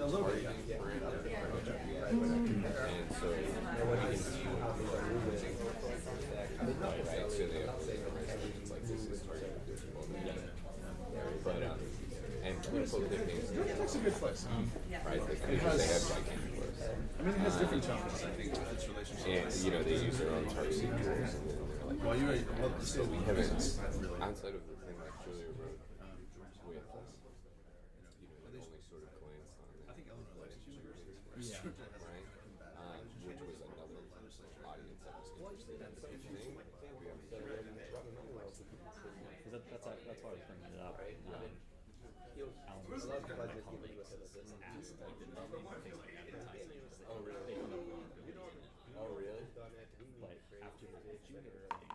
targeting brand approach, and so we can see how people are moving, right? So they have resolutions like this is targeting this but and political campaigns, That's a good place. right? They have gigantic lists. I mean, it has different challenges. I think its relationship. And they use their own targeting tools, and then they're like, Well, you're well, so we haven't outside of the thing that Julia wrote with the only sort of glanced on it. I think Eleanor likes universities. Yeah. Right? Which was another audience that was interested in the same thing. We haven't done it. Because that's why I was bringing it up. Alan was Love like, budget my colleague with this. asked like the number of things like advertising. Oh, really? They come up with Oh, really? like after the junior thing,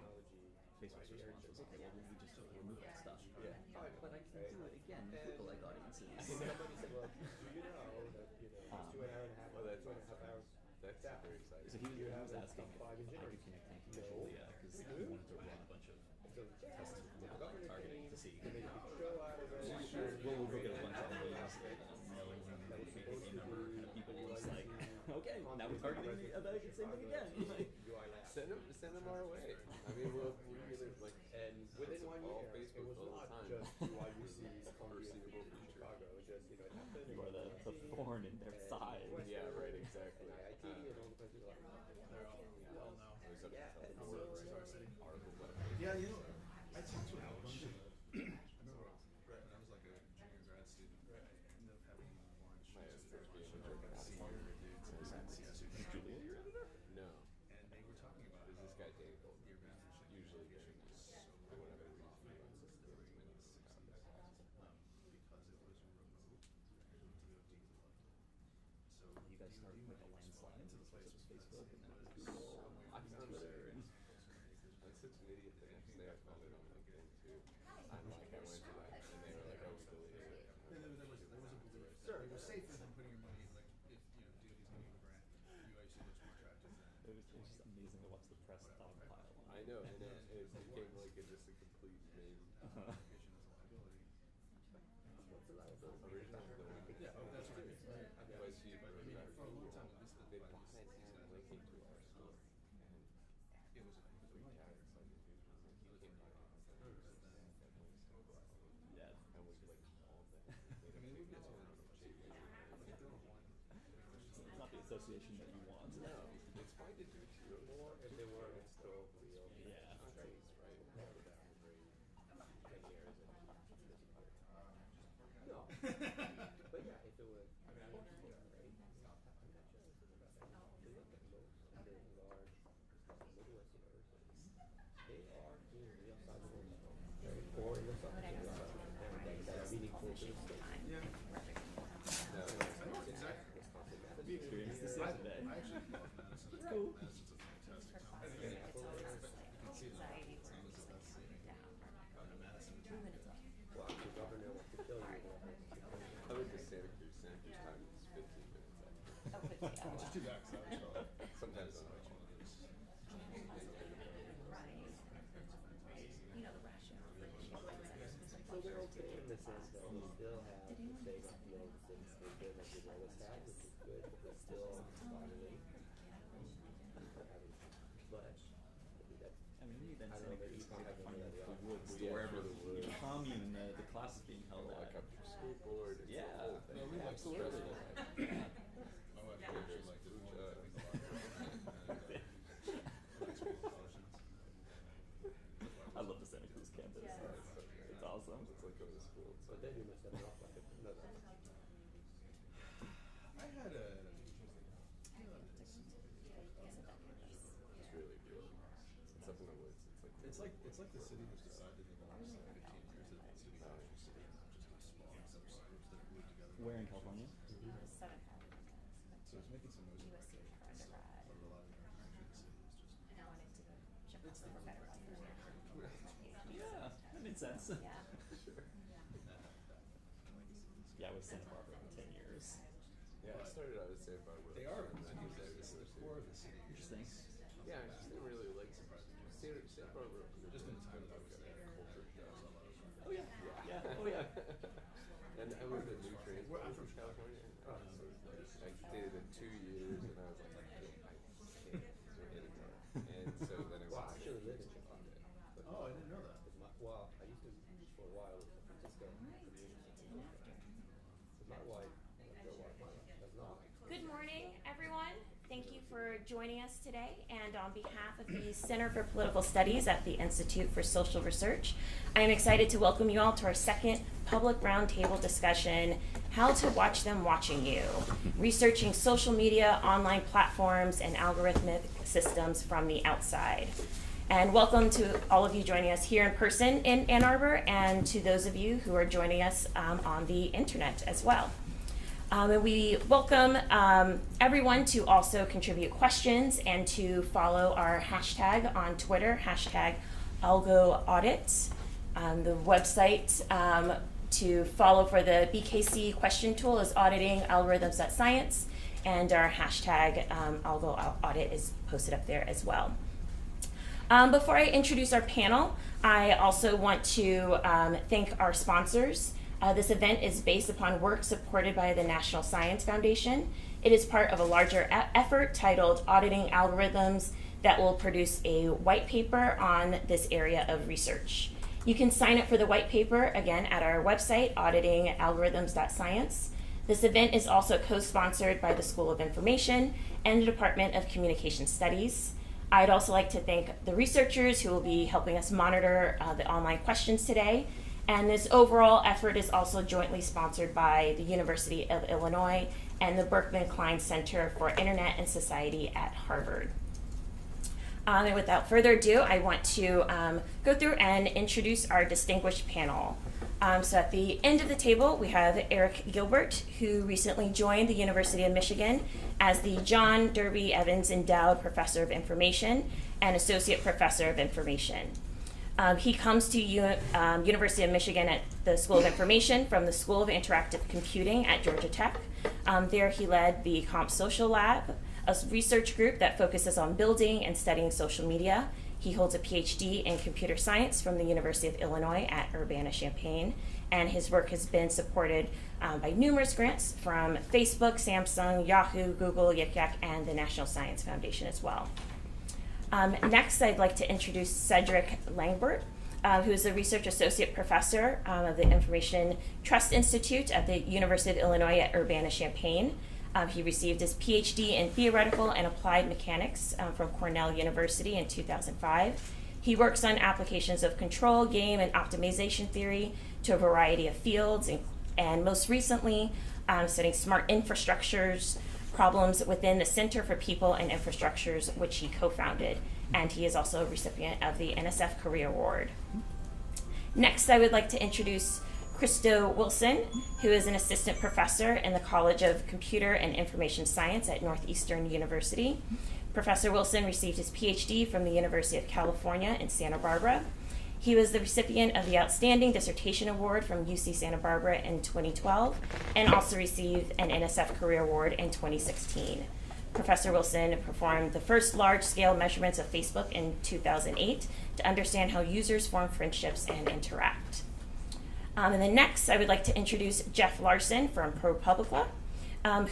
Facebook's response was, okay, well, we just remove that stuff. Yeah. But I can do it again with lookalike audiences. Somebody said, well, do you know that, it's 2 an hour and a half, well, that's 2.5 hours. That's very exciting. So he was asking if I could connect him to Julia because he wanted to run a bunch of tests with lookalike targeting to see. We'll look at a bunch of names, phone number, kind of people. It's like, okay, now we're targeting the same thing again. Send them our way. I mean, we're really like, and within 1 year, Facebook all the time. Just UIUC's foreseeable future. You are the thorn in their side. Yeah, right, exactly. Yeah, I talked to a bunch of. I remember when I was like a junior grad student, ended up having lunch with senior dudes at CSU. Julia, your editor? No. And they were talking about Is this guy Dave? your mentorship. Usually very nice. For whatever reason, he runs this thing and it's Because it was remote, I had to go deep left. So You guys started with a landslide into the place of Facebook and then it was Google. I found it. I'm such an idiot. The next day I found it on LinkedIn too. I'm like, I went to that and they were like, oh, we deleted it. there was a belief that it was safer than putting your money, like, if, DoD's giving you a grant, UIC looks more attractive than. It was just amazing to watch the press dogpile on I know, and it became like just a complete meme. Application as a liability. Originally, Yeah, that's what I mean. BuzzFeed But I wrote mean, about it. for a long time, at least They by bought these it things, and linking to our store. And it was we had it, like, you can't buy it. Yeah. And we like called them. I mean, we get to it. It's not the association that you want. No, it's fine to do too. Or if they were installed real Yeah. countries, right? No. But yeah, if it was or in the that are meaningful to the state. Yeah. Exactly. We experienced this yesterday. I actually love Madison. It's cool. Madison's a fantastic town. It's almost like anxiety It's where almost it's the like best calming city. down. Madison. 2 minutes up. Well, the governor wants to kill you. I went to Santa Cruz. Santa Cruz time is 15 minutes after. Oh, but yeah, Which is too bad, 'cause I was wrong. Sometimes I'm That's like, one of those. right. You know the rationale for the shape like that. so they're okay in the sense that we still have the same field since they've been like we always had, which is good, but they're still bottling. But that's I mean, you then I Santa don't know, Cruz maybe is you like can have the woods to Yeah, wherever the woods. the commune, the class is being held walk at. up your skateboard. It's Yeah. the whole thing. No, we like Absolutely. My wife actually liked it more than I think a lot of people. I love the Santa Cruz campus. It's awesome. It's like going to school. But then you must have an off like another. I had a. It's really good. It's up in the woods. It's like the city has decided in the last like 15 years that the city is actually city, not just a small suburbs that are glued together. Where in California? Southern California. So it's making some noise. USC for undergrad. But a lot of the interaction in the city is just. And I wanted to go jump for better life. Yeah, that made sense. Yeah. Yeah, I was Santa Barbara for 10 years. Yeah, I started out at Santa Barbara. They are. And then I It's used the that core of the city. Interesting. Yeah, I just didn't really like Santa Barbara. Just in time that I was like there. a culture There was a shock. lot of. Oh yeah. Yeah. Oh yeah. And I went to New Transport I'm from California. Chicago. So I did it in 2 years, and I was like, I can't do it anymore. And so then I Wow, I went to actually live in San Chicago. Francisco. Oh, I didn't know that. Well, I used to for a while in San Francisco. Is my wife? That's not. Good morning, everyone. Thank you for joining us today. And on behalf of the Center for Political Studies at the Institute for Social Research, I am excited to welcome you all to our second public roundtable discussion, How to Watch Them Watching You, Researching Social Media, Online Platforms, and Algorithmic Systems from the Outside. And welcome to all of you joining us here in person in Ann Arbor, and to those of you who are joining us on the internet as well. And we welcome everyone to also contribute questions and to follow our hashtag on Twitter, hashtag AlgoAudit. The website to follow for the BKC question tool is auditingalgorithms.science, and our hashtag AlgoAudit is posted up there as well. Before I introduce our panel, I also want to thank our sponsors. This event is based upon work supported by the National Science Foundation. It is part of a larger effort titled Auditing Algorithms that will produce a white paper on this area of research. You can sign up for the white paper, again, at our website, auditingalgorithms.science. This event is also co-sponsored by the School of Information and the Department of Communication Studies. I'd also like to thank the researchers who will be helping us monitor the online questions today. And this overall effort is also jointly sponsored by the University of Illinois and the Berkman Klein Center for Internet and Society at Harvard. And without further ado, I want to go through and introduce our distinguished panel. So at the end of the table, we have Eric Gilbert, who recently joined the University of Michigan as the John Derby Evans Endowed Professor of Information and Associate Professor of Information. He comes to University of Michigan at the School of Information from the School of Interactive Computing at Georgia Tech. There he led the Comp Social Lab, a research group that focuses on building and studying social media. He holds a PhD in computer science from the University of Illinois at Urbana-Champaign, and his work has been supported by numerous grants from Facebook, Samsung, Yahoo, Google, Yik Yak, and the National Science Foundation as well. Next, I'd like to introduce Cedric Langbert, who is a research associate professor of the Information Trust Institute at the University of Illinois at Urbana-Champaign. He received his PhD in theoretical and applied mechanics from Cornell University in 2005. He works on applications of control, game, and optimization theory to a variety of fields, and most recently studying smart infrastructures, problems within the Center for People and Infrastructures, which he co-founded, and he is also a recipient of the NSF Career Award. Next, I would like to introduce Christo Wilson, who is an assistant professor in the College of Computer and Information Science at Northeastern University. Professor Wilson received his PhD from the University of California in Santa Barbara. He was the recipient of the Outstanding Dissertation Award from UC Santa Barbara in 2012 and also received an NSF Career Award in 2016. Professor Wilson performed the first large-scale measurements of Facebook in 2008 to understand how users form friendships and interact. And then next, I would like to introduce Jeff Larson from ProPublica,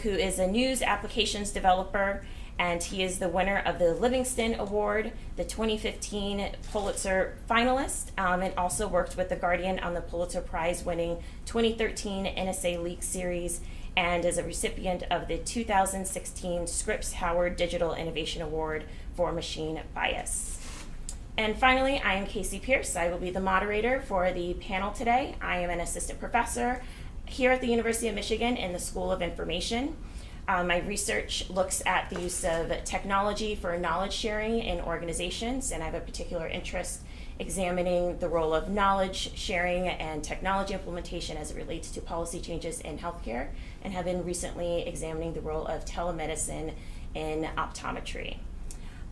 who is a news applications developer, and he is the winner of the Livingston Award, the 2015 Pulitzer finalist, and also worked with The Guardian on the Pulitzer Prize-winning 2013 NSA Leaks series, and is a recipient of the 2016 Scripps Howard Digital Innovation Award for Machine Bias. And finally, I am Casey Pierce. I will be the moderator for the panel today. I am an assistant professor here at the University of Michigan in the School of Information. My research looks at the use of technology for knowledge sharing in organizations, and I have a particular interest examining the role of knowledge sharing and technology implementation as it relates to policy changes in healthcare, and have been recently examining the role of telemedicine in optometry.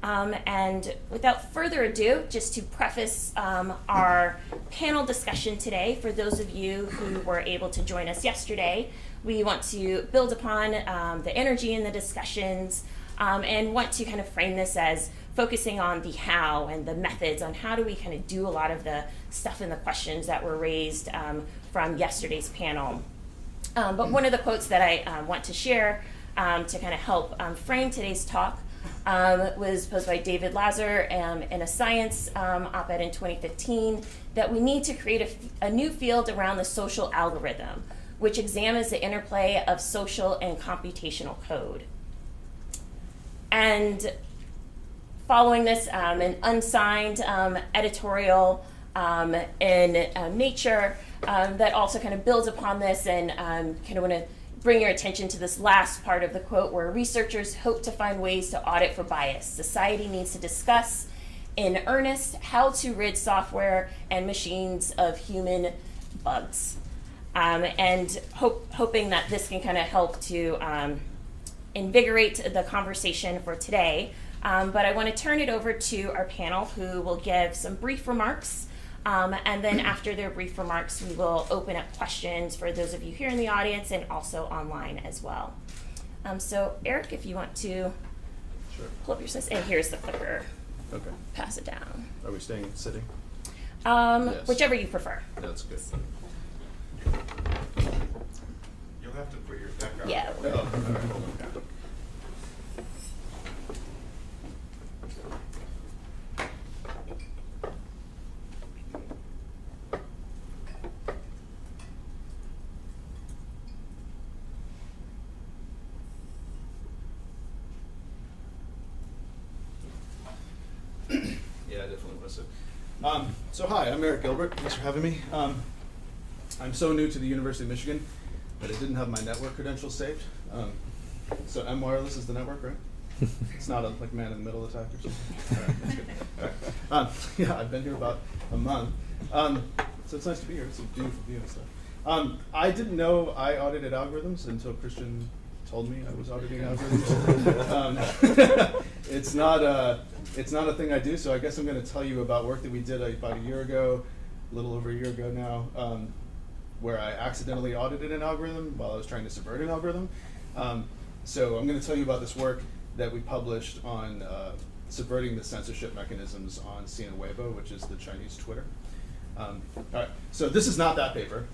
And without further ado, just to preface our panel discussion today, for those of you who were able to join us yesterday, we want to build upon the energy in the discussions and want to kind of frame this as focusing on the how and the methods on how do we kind of do a lot of the stuff in the questions that were raised from yesterday's panel. But one of the quotes that I want to share to kind of help frame today's talk was posed by David Lazar in a Science op-ed in 2015, that we need to create a new field around the social algorithm, which examines the interplay of social and computational code. And following this, an unsigned editorial in Nature that also kind of builds upon this, and kind of want to bring your attention to this last part of the quote, where researchers hope to find ways to audit for bias. Society needs to discuss in earnest how to rid software and machines of human bugs. And hoping that this can kind of help to invigorate the conversation for today. But I want to turn it over to our panel, who will give some brief remarks. And then after their brief remarks, we will open up questions for those of you here in the audience and also online as well. So Eric, if you want to pull up your slides, and here's the clicker. Okay. Pass it down. Are we staying sitting? Yes. Whichever you prefer. That's good. You'll have to put your deck out. Yeah. Oh, all right, hold on. Yeah, I definitely want to sit. So hi, I'm Eric Gilbert. Thanks for having me. I'm so new to the University of Michigan that I didn't have my network credentials saved. So M Wireless is the network, right? It's not a like man in the middle attack or something. All right, that's good. All right. Yeah, I've been here about a month. So it's nice to be here. It's a beautiful view and stuff. I didn't know I audited algorithms until Christian told me I was auditing algorithms. It's not a thing I do, so I guess I'm going to tell you about work that we did about a year ago, a little over a year ago now, where I accidentally audited an algorithm while I was trying to subvert an algorithm. So I'm going to tell you about this work that we published on subverting the censorship mechanisms on Sina Weibo, which is the Chinese Twitter. All right, so this is not that paper.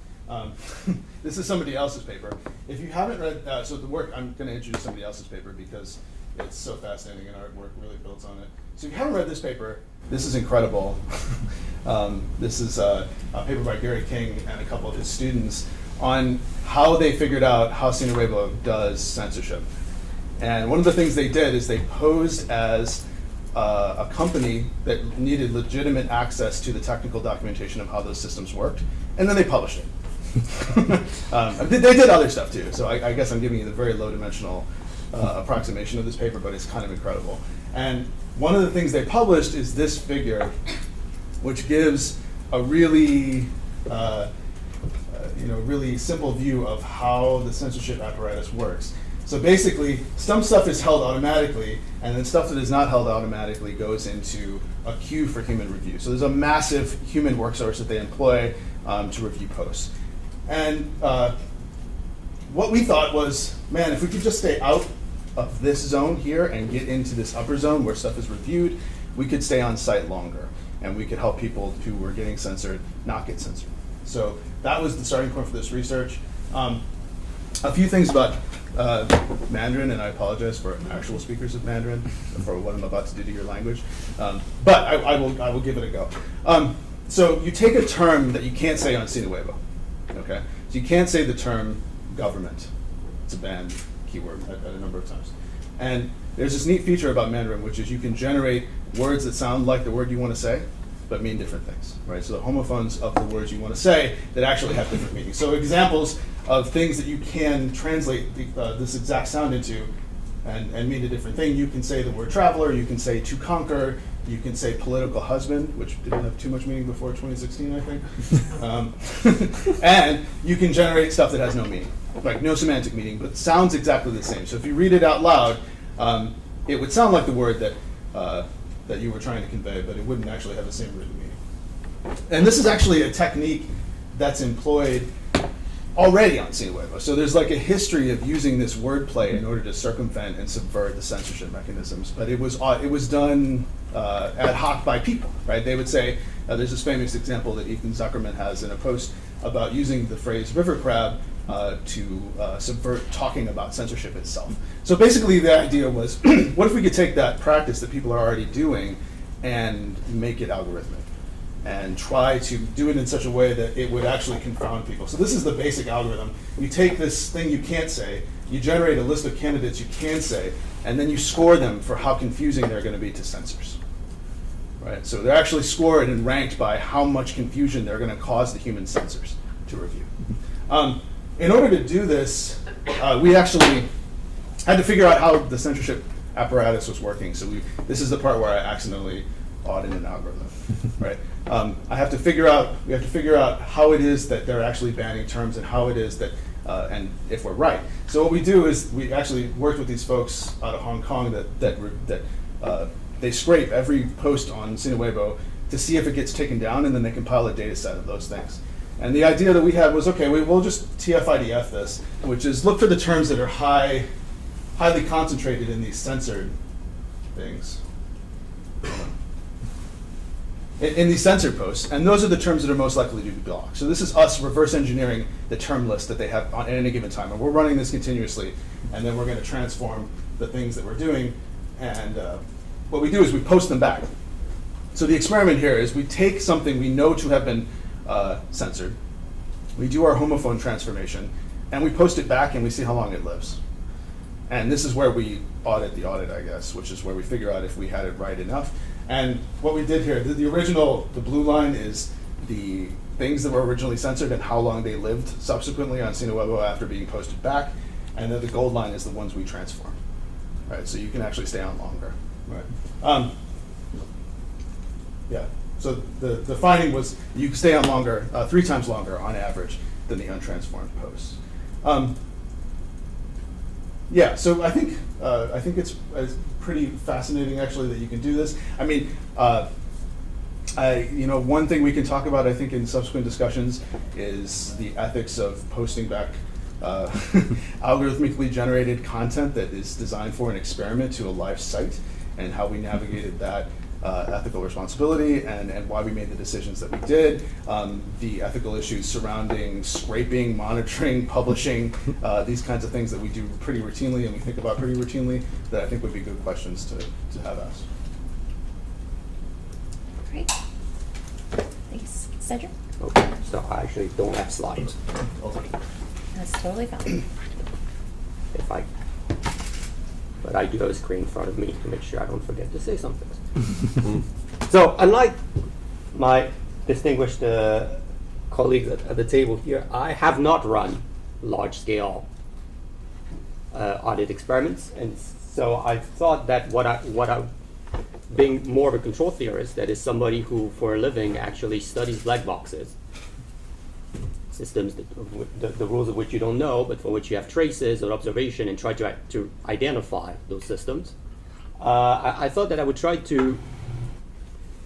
This is somebody else's paper. If you haven't read, so the work, I'm going to introduce somebody else's paper because it's so fascinating and artwork really builds on it. So if you haven't read this paper, this is incredible. This is a paper by Gary King and a couple of his students on how they figured out how Sina Weibo does censorship. And one of the things they did is they posed as a company that needed legitimate access to the technical documentation of how those systems worked, and then they published it. They did other stuff too, so I guess I'm giving you the very low-dimensional approximation of this paper, but it's kind of incredible. And one of the things they published is this figure, which gives a really, really simple view of how the censorship apparatus works. So basically, some stuff is held automatically, and then stuff that is not held automatically goes into a queue for human review. So there's a massive human work source that they employ to review posts. And what we thought was, man, if we could just stay out of this zone here and get into this upper zone where stuff is reviewed, we could stay on site longer, and we could help people who were getting censored not get censored. So that was the starting point for this research. A few things about Mandarin, and I apologize for actual speakers of Mandarin for what I'm about to do to your language, but I will give it a go. So you take a term that you can't say on Sina Weibo, okay? So you can't say the term government. It's a banned keyword at a number of times. And there's this neat feature about Mandarin, which is you can generate words that sound like the word you want to say, but mean different things, right? So the homophones of the words you want to say that actually have different meanings. So examples of things that you can translate this exact sound into and mean a different thing. You can say the word traveler, you can say to conquer, you can say political husband, which didn't have too much meaning before 2016, I think. And you can generate stuff that has no meaning, like no semantic meaning, but sounds exactly the same. So if you read it out loud, it would sound like the word that you were trying to convey, but it wouldn't actually have the same written meaning. And this is actually a technique that's employed already on Sina Weibo. So there's like a history of using this wordplay in order to circumvent and subvert the censorship mechanisms. But it was done ad hoc by people, right? They would say, there's this famous example that Ethan Zuckerman has in a post about using the phrase river crab to subvert talking about censorship itself. So basically the idea was, what if we could take that practice that people are already doing and make it algorithmic? And try to do it in such a way that it would actually confound people. So this is the basic algorithm. You take this thing you can't say, you generate a list of candidates you can say, and then you score them for how confusing they're going to be to censors. Right? So they're actually scored and ranked by how much confusion they're going to cause the human censors to review. In order to do this, we actually had to figure out how the censorship apparatus was working. So this is the part where I accidentally audited an algorithm, right? We have to figure out how it is that they're actually banning terms and how it is that, and if we're right. So what we do is we actually worked with these folks out of Hong Kong that they scrape every post on Sina Weibo to see if it gets taken down, and then they compile a data set of those things. And the idea that we had was, okay, we'll just TF-IDF this, which is look for the terms that are highly concentrated in these censored things. In these censored posts, and those are the terms that are most likely to be blocked. So this is us reverse engineering the term list that they have at any given time, and we're running this continuously, and then we're going to transform the things that we're doing, and what we do is we post them back. So the experiment here is we take something we know to have been censored, we do our homophone transformation, and we post it back and we see how long it lives. And this is where we audit the audit, I guess, which is where we figure out if we had it right enough. And what we did here, the blue line is the things that were originally censored and how long they lived subsequently on Sina Weibo after being posted back. And then the gold line is the ones we transformed, right? So you can actually stay on longer, right? Yeah, so the finding was you can stay on longer, 3 times longer on average than the untransformed posts. Yeah, so I think it's pretty fascinating actually that you can do this. I mean, one thing we can talk about I think in subsequent discussions is the ethics of posting back algorithmically generated content that is designed for an experiment to a live site, and how we navigated that ethical responsibility and why we made the decisions that we did, the ethical issues surrounding scraping, monitoring, publishing, these kinds of things that we do pretty routinely and we think about pretty routinely that I think would be good questions to have asked. Great. Thanks. Cedric? Okay, so I actually don't have slides. That's totally fine. But I do have a screen in front of me to make sure I don't forget to say something. So unlike my distinguished colleagues at the table here, I have not run large-scale audit experiments, and so I thought that what I being more of a control theorist, that is somebody who for a living actually studies black boxes, systems the rules of which you don't know, but for which you have traces or observation, and try to identify those systems. I thought that I would try to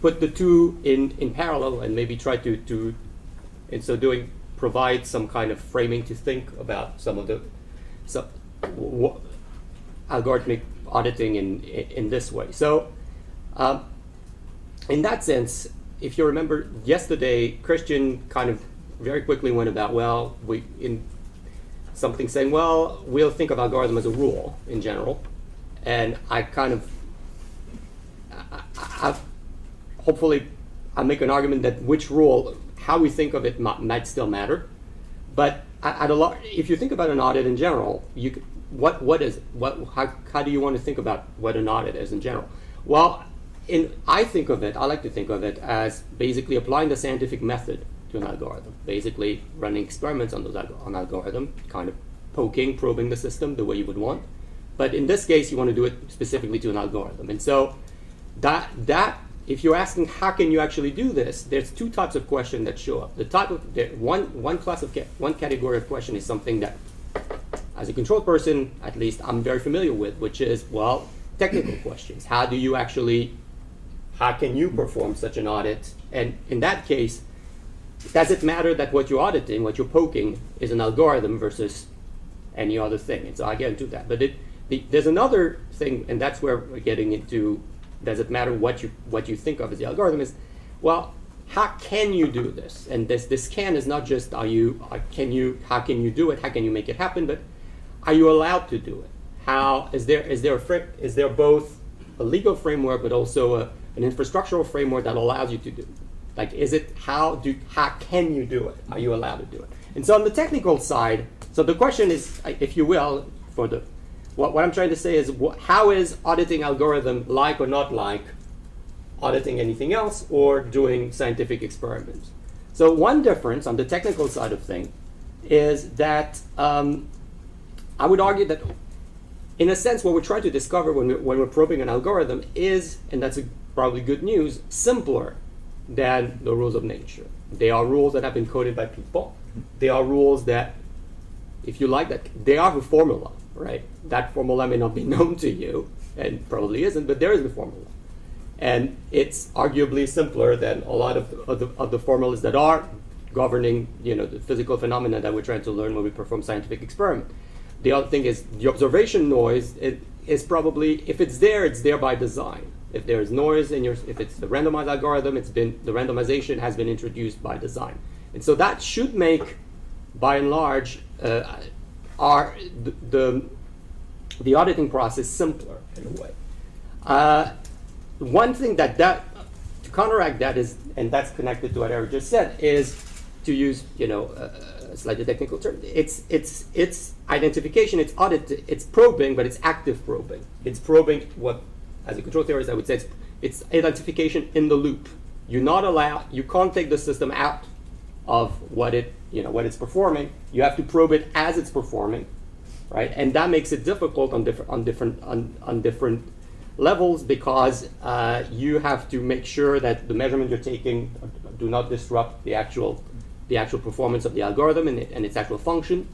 put the two in parallel and maybe try to in so doing, provide some kind of framing to think about some of the algorithmic auditing in this way. So in that sense, if you remember yesterday, Christian kind of very quickly went about, well, something saying, well, we'll think of algorithm as a rule in general. And I kind of, hopefully, I'll make an argument that which rule, how we think of it might still matter. But if you think about an audit in general, what is it? How do you want to think about what an audit is in general? Well, I like to think of it as basically applying the scientific method to an algorithm, basically running experiments on algorithm, kind of probing the system the way you would want. But in this case, you want to do it specifically to an algorithm. And so that if you're asking how can you actually do this, there's 2 types of questions that show up. One category of question is something that, as a control person, at least I'm very familiar with, which is, well, technical questions. How can you perform such an audit? And in that case, does it matter that what you're auditing, what you're poking, is an algorithm versus any other thing? And so I get into that. But there's another thing, and that's where we're getting into, does it matter what you think of as the algorithm is, well, how can you do this? And this can is not just how can you do it, how can you make it happen, but are you allowed to do it? How is there both a legal framework but also an infrastructural framework that allows you to do it? Like, how can you do it? Are you allowed to do it? And so on the technical side, so the question is, if you will, what I'm trying to say is, how is auditing algorithm like or not like auditing anything else or doing scientific experiments? So one difference on the technical side of things is that I would argue that, in a sense, what we're trying to discover when we're probing an algorithm is, and that's probably good news, simpler than the rules of nature. They are rules that have been coded by people. They are rules that, if you like that, they are the formula, right? That formula may not be known to you, and probably isn't, but there is the formula. And it's arguably simpler than a lot of the formulas that are governing, the physical phenomena that we're trying to learn when we perform scientific experiment. The other thing is the observation noise is probably, if it's there by design. If there's noise if it's the randomized algorithm, the randomization has been introduced by design. And so that should make, by and large, the auditing process simpler in a way. One thing that to counteract that is, and that's connected to what Eric just said, is to use a slightly technical term. It's identification, it's audit, it's probing, but it's active probing. It's probing what, as a control theorist, I would say it's identification in the loop. You can't take the system out of what it's performing. You have to probe it as it's performing, right? And that makes it difficult on different levels because you have to make sure that the measurements you're taking do not disrupt the actual performance of the algorithm and its actual function.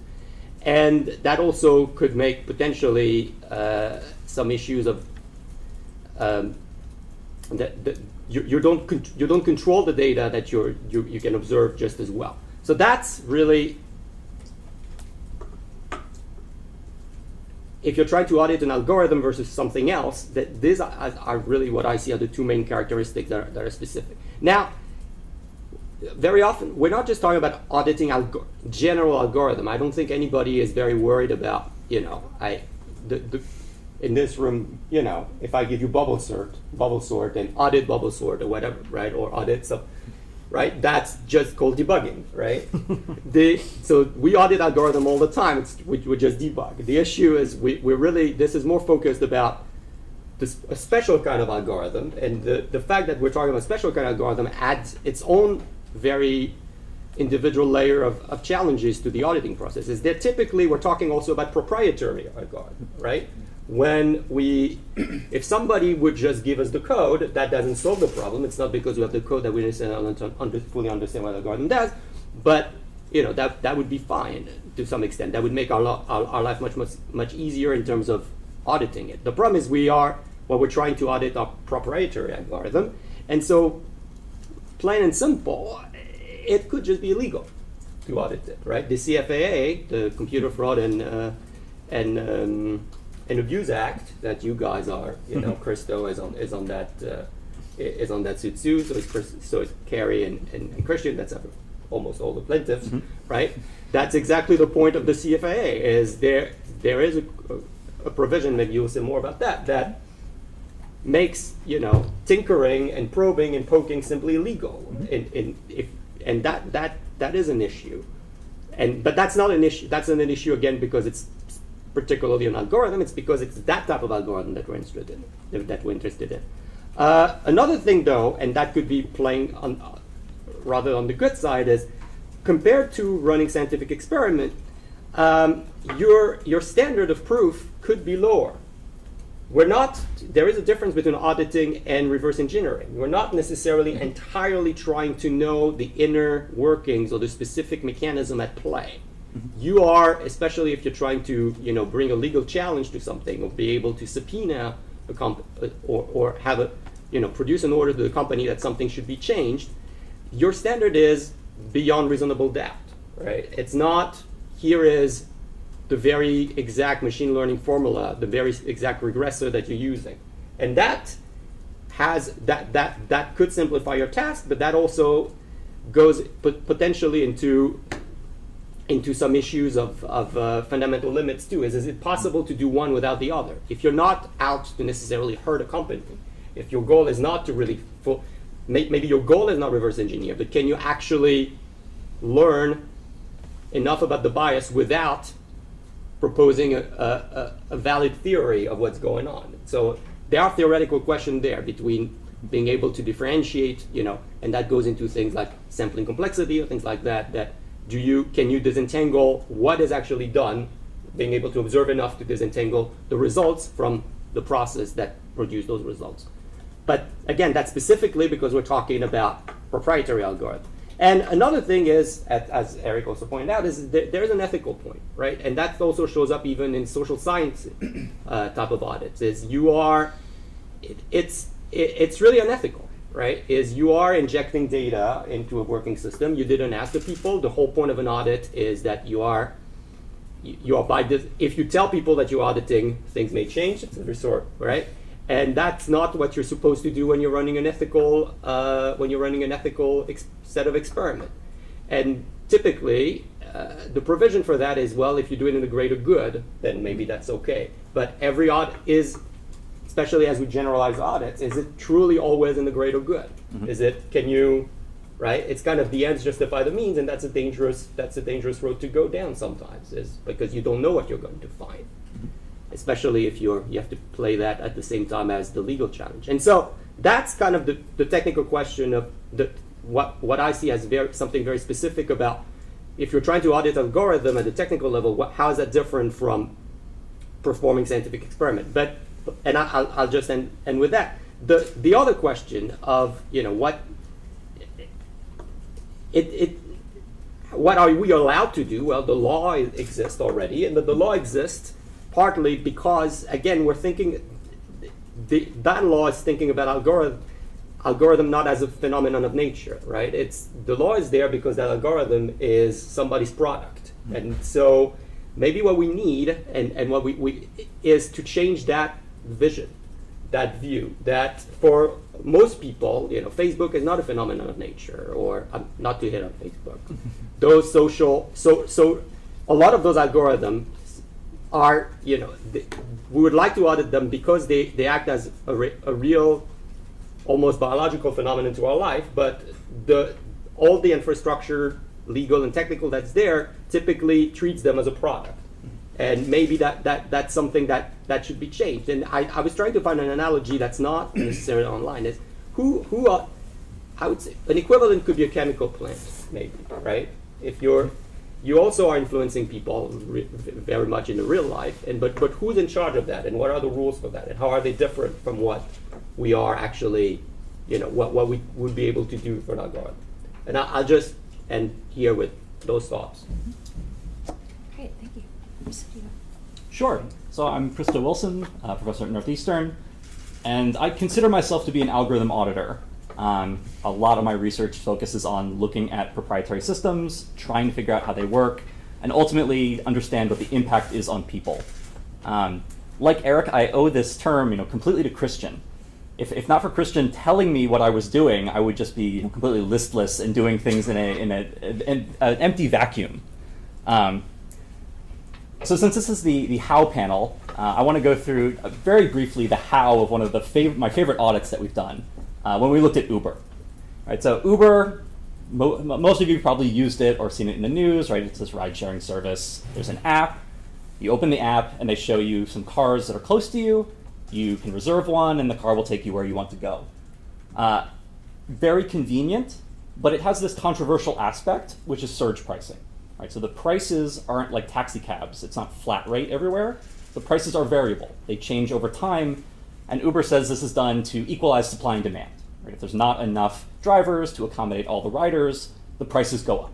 And that also could make potentially some issues of that you don't control the data that you can observe just as well. So that's really, if you're trying to audit an algorithm versus something else, that these are really what I see are the two main characteristics that are specific. Now, very often, we're not just talking about auditing general algorithm. I don't think anybody is very worried about, in this room, if I give you bubble sort, and audit bubble sort or whatever, right? Or audit some, right? That's just called debugging, right? So we audit algorithm all the time. We just debug. The issue is this is more focused about a special kind of algorithm, and the fact that we're talking about a special kind of algorithm adds its own very individual layer of challenges to the auditing process. Is that typically we're talking also about proprietary algorithm, right? If somebody would just give us the code, that doesn't solve the problem. It's not because we have the code that we necessarily fully understand what the algorithm does, but that would be fine to some extent. That would make our life much easier in terms of auditing it. The problem is we're trying to audit our proprietary algorithm, and so plain and simple, it could just be illegal to audit it, right? The CFAA, the Computer Fraud and Abuse Act that you guys are, Christo is on that suit too. So it's Carrie and Christian. That's almost all the plaintiffs, right? That's exactly the point of the CFAA. Is there is a provision, maybe you'll say more about that makes tinkering and probing and poking simply illegal, and that is an issue, but that's not an issue. That's not an issue again because it's particularly an algorithm. It's because it's that type of algorithm that we're interested in. Another thing, though, and that could be playing rather on the good side, is compared to running scientific experiment, your standard of proof could be lower. There is a difference between auditing and reverse engineering. We're not necessarily entirely trying to know the inner workings or the specific mechanism at play. You are, especially if you're trying to, bring a legal challenge to something or be able to subpoena or have produce an order to the company that something should be changed, your standard is beyond reasonable doubt, right? It's not, here is the very exact machine learning formula, the very exact regressor that you're using. And that has that could simplify your task, but that also goes potentially into some issues of fundamental limits too. Is it possible to do one without the other? If you're not out to necessarily hurt a company, if your goal is not to really maybe your goal is not reverse engineer, but can you actually learn enough about the bias without proposing a valid theory of what's going on? So there are theoretical questions there between being able to differentiate, and that goes into things like sampling complexity or things like that. Can you disentangle what is actually done, being able to observe enough to disentangle the results from the process that produced those results? But again, that's specifically because we're talking about proprietary algorithm. And another thing is, as Eric also pointed out, is there's an ethical point, right? And that also shows up even in social science type of audits. It's really unethical, right? Is you are injecting data into a working system. You didn't ask the people. The whole point of an audit is that you are if you tell people that you're auditing, things may change. It's of a sort, right? And that's not what you're supposed to do when you're running an ethical set of experiment. And typically, the provision for that is, well, if you do it in the greater good, then maybe that's okay. But every audit is, especially as we generalize audits, is it truly always in the greater good? Mm-hmm. Right? It's kind of the ends justify the means, and that's a dangerous road to go down sometimes, is because you don't know what you're going to find. Especially if you have to play that at the same time as the legal challenge. And so that's kind of the technical question of what I see as something very specific about if you're trying to audit algorithm at the technical level, how is that different from performing scientific experiment? And I'll just end with that. The other question of what are we allowed to do? Well, the law exists already, and the law exists partly because, again, we're thinking that law is thinking about algorithm not as a phenomenon of nature, right? The law is there because that algorithm is somebody's product. Mm-hmm. And so maybe what we need and what we is to change that vision, that view, that for most people, Facebook is not a phenomenon of nature, or not to hit on Facebook. Those so a lot of those algorithms are, we would like to audit them because they act as a real, almost biological phenomenon to our life, but all the infrastructure, legal and technical that's there, typically treats them as a product. And maybe that's something that should be changed. And I was trying to find an analogy that's not necessarily online. Is I would say an equivalent could be a chemical plant, maybe, right? If you also are influencing people very much in the real life, but who's in charge of that, and what are the rules for that, and how are they different from what we are actually, what we would be able to do for an algorithm? And I'll just end here with those thoughts. Great, thank you. Sure. So I'm Krista Wilson, professor at Northeastern, and I consider myself to be an algorithm auditor. A lot of my research focuses on looking at proprietary systems, trying to figure out how they work, and ultimately understand what the impact is on people. Like Eric, I owe this term, completely to Christian. If not for Christian telling me what I was doing, I would just be completely listless and doing things in an empty vacuum. So since this is the how panel, I want to go through very briefly the how of one of my favorite audits that we've done when we looked at Uber. Right, so Uber, most of you probably used it or seen it in the news, right? It's this ride-sharing service. There's an app. You open the app, and they show you some cars that are close to you. You can reserve one, and the car will take you where you want to go. Very convenient, but it has this controversial aspect, which is surge pricing. Right, so the prices aren't like taxi cabs. It's not flat rate everywhere. The prices are variable. They change over time, and Uber says this is done to equalize supply and demand. Right? If there's not enough drivers to accommodate all the riders, the prices go up.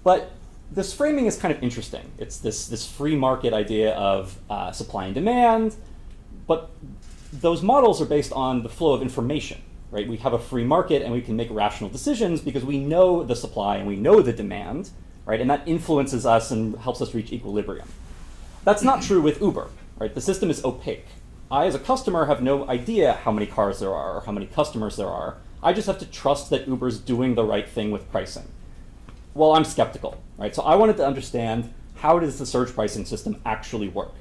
But this framing is kind of interesting. It's this free market idea of supply and demand, but those models are based on the flow of information. Right? We have a free market and we can make rational decisions because we know the supply and we know the demand, right? And that influences us and helps us reach equilibrium. That's not true with Uber, right? The system is opaque. I, as a customer, have no idea how many cars there are or how many customers there are. I just have to trust that Uber's doing the right thing with pricing. Well, I'm skeptical, right? So I wanted to understand, how does the surge pricing system actually work?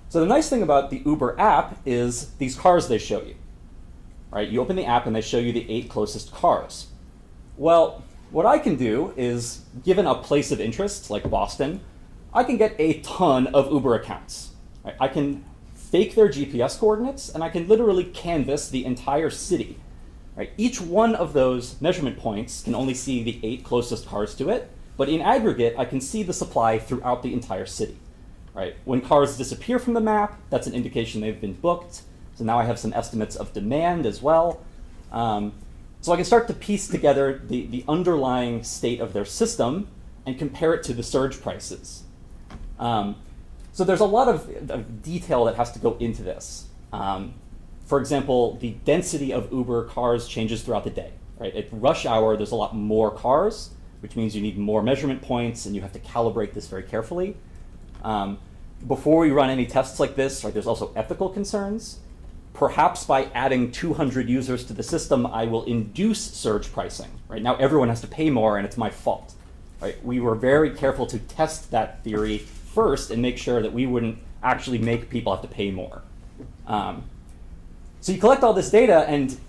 So the nice thing about the Uber app is these cars they show you, right? You open the app and they show you the 8 closest cars. Well, what I can do is, given a place of interest like Boston, I can get a ton of Uber accounts. Right? I can fake their GPS coordinates and I can literally canvas the entire city. Right? Each one of those measurement points can only see the 8 closest cars to it, but in aggregate, I can see the supply throughout the entire city. Right? When cars disappear from the map, that's an indication they've been booked. So now I have some estimates of demand as well. So I can start to piece together the underlying state of their system and compare it to the surge prices. So there's a lot of detail that has to go into this. For example, the density of Uber cars changes throughout the day. Right? At rush hour, there's a lot more cars, which means you need more measurement points, and you have to calibrate this very carefully. Before we run any tests like this, right, there's also ethical concerns. Perhaps by adding 200 users to the system, I will induce surge pricing. Right? Now everyone has to pay more, and it's my fault. Right? We were very careful to test that theory first and make sure that we wouldn't actually make people have to pay more. So you collect all this data, and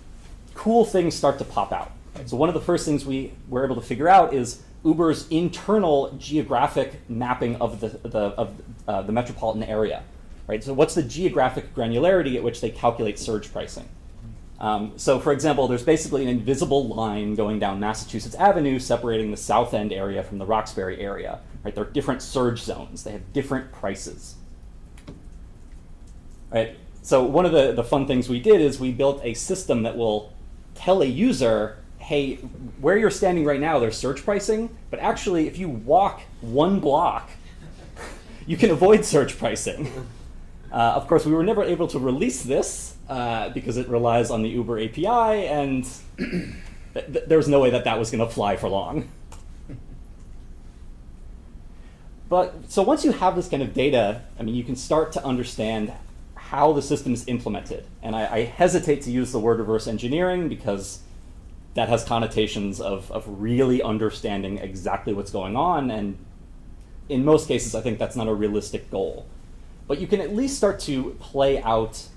cool things start to pop out. Right? So one of the first things we were able to figure out is Uber's internal geographic mapping of the metropolitan area. Right? So what's the geographic granularity at which they calculate surge pricing? So for example, there's basically an invisible line going down Massachusetts Avenue separating the South End area from the Roxbury area. Right? There are different surge zones. They have different prices. Right? So one of the fun things we did is we built a system that will tell a user, hey, where you're standing right now, there's surge pricing, but actually if you walk 1 block, you can avoid surge pricing. Of course, we were never able to release this because it relies on the Uber API, and there was no way that was going to fly for long. But so once you have this kind of data, I mean, you can start to understand how the system is implemented. And I hesitate to use the word reverse engineering because that has connotations of really understanding exactly what's going on, and in most cases, I think that's not a realistic goal. But you can at least start to play out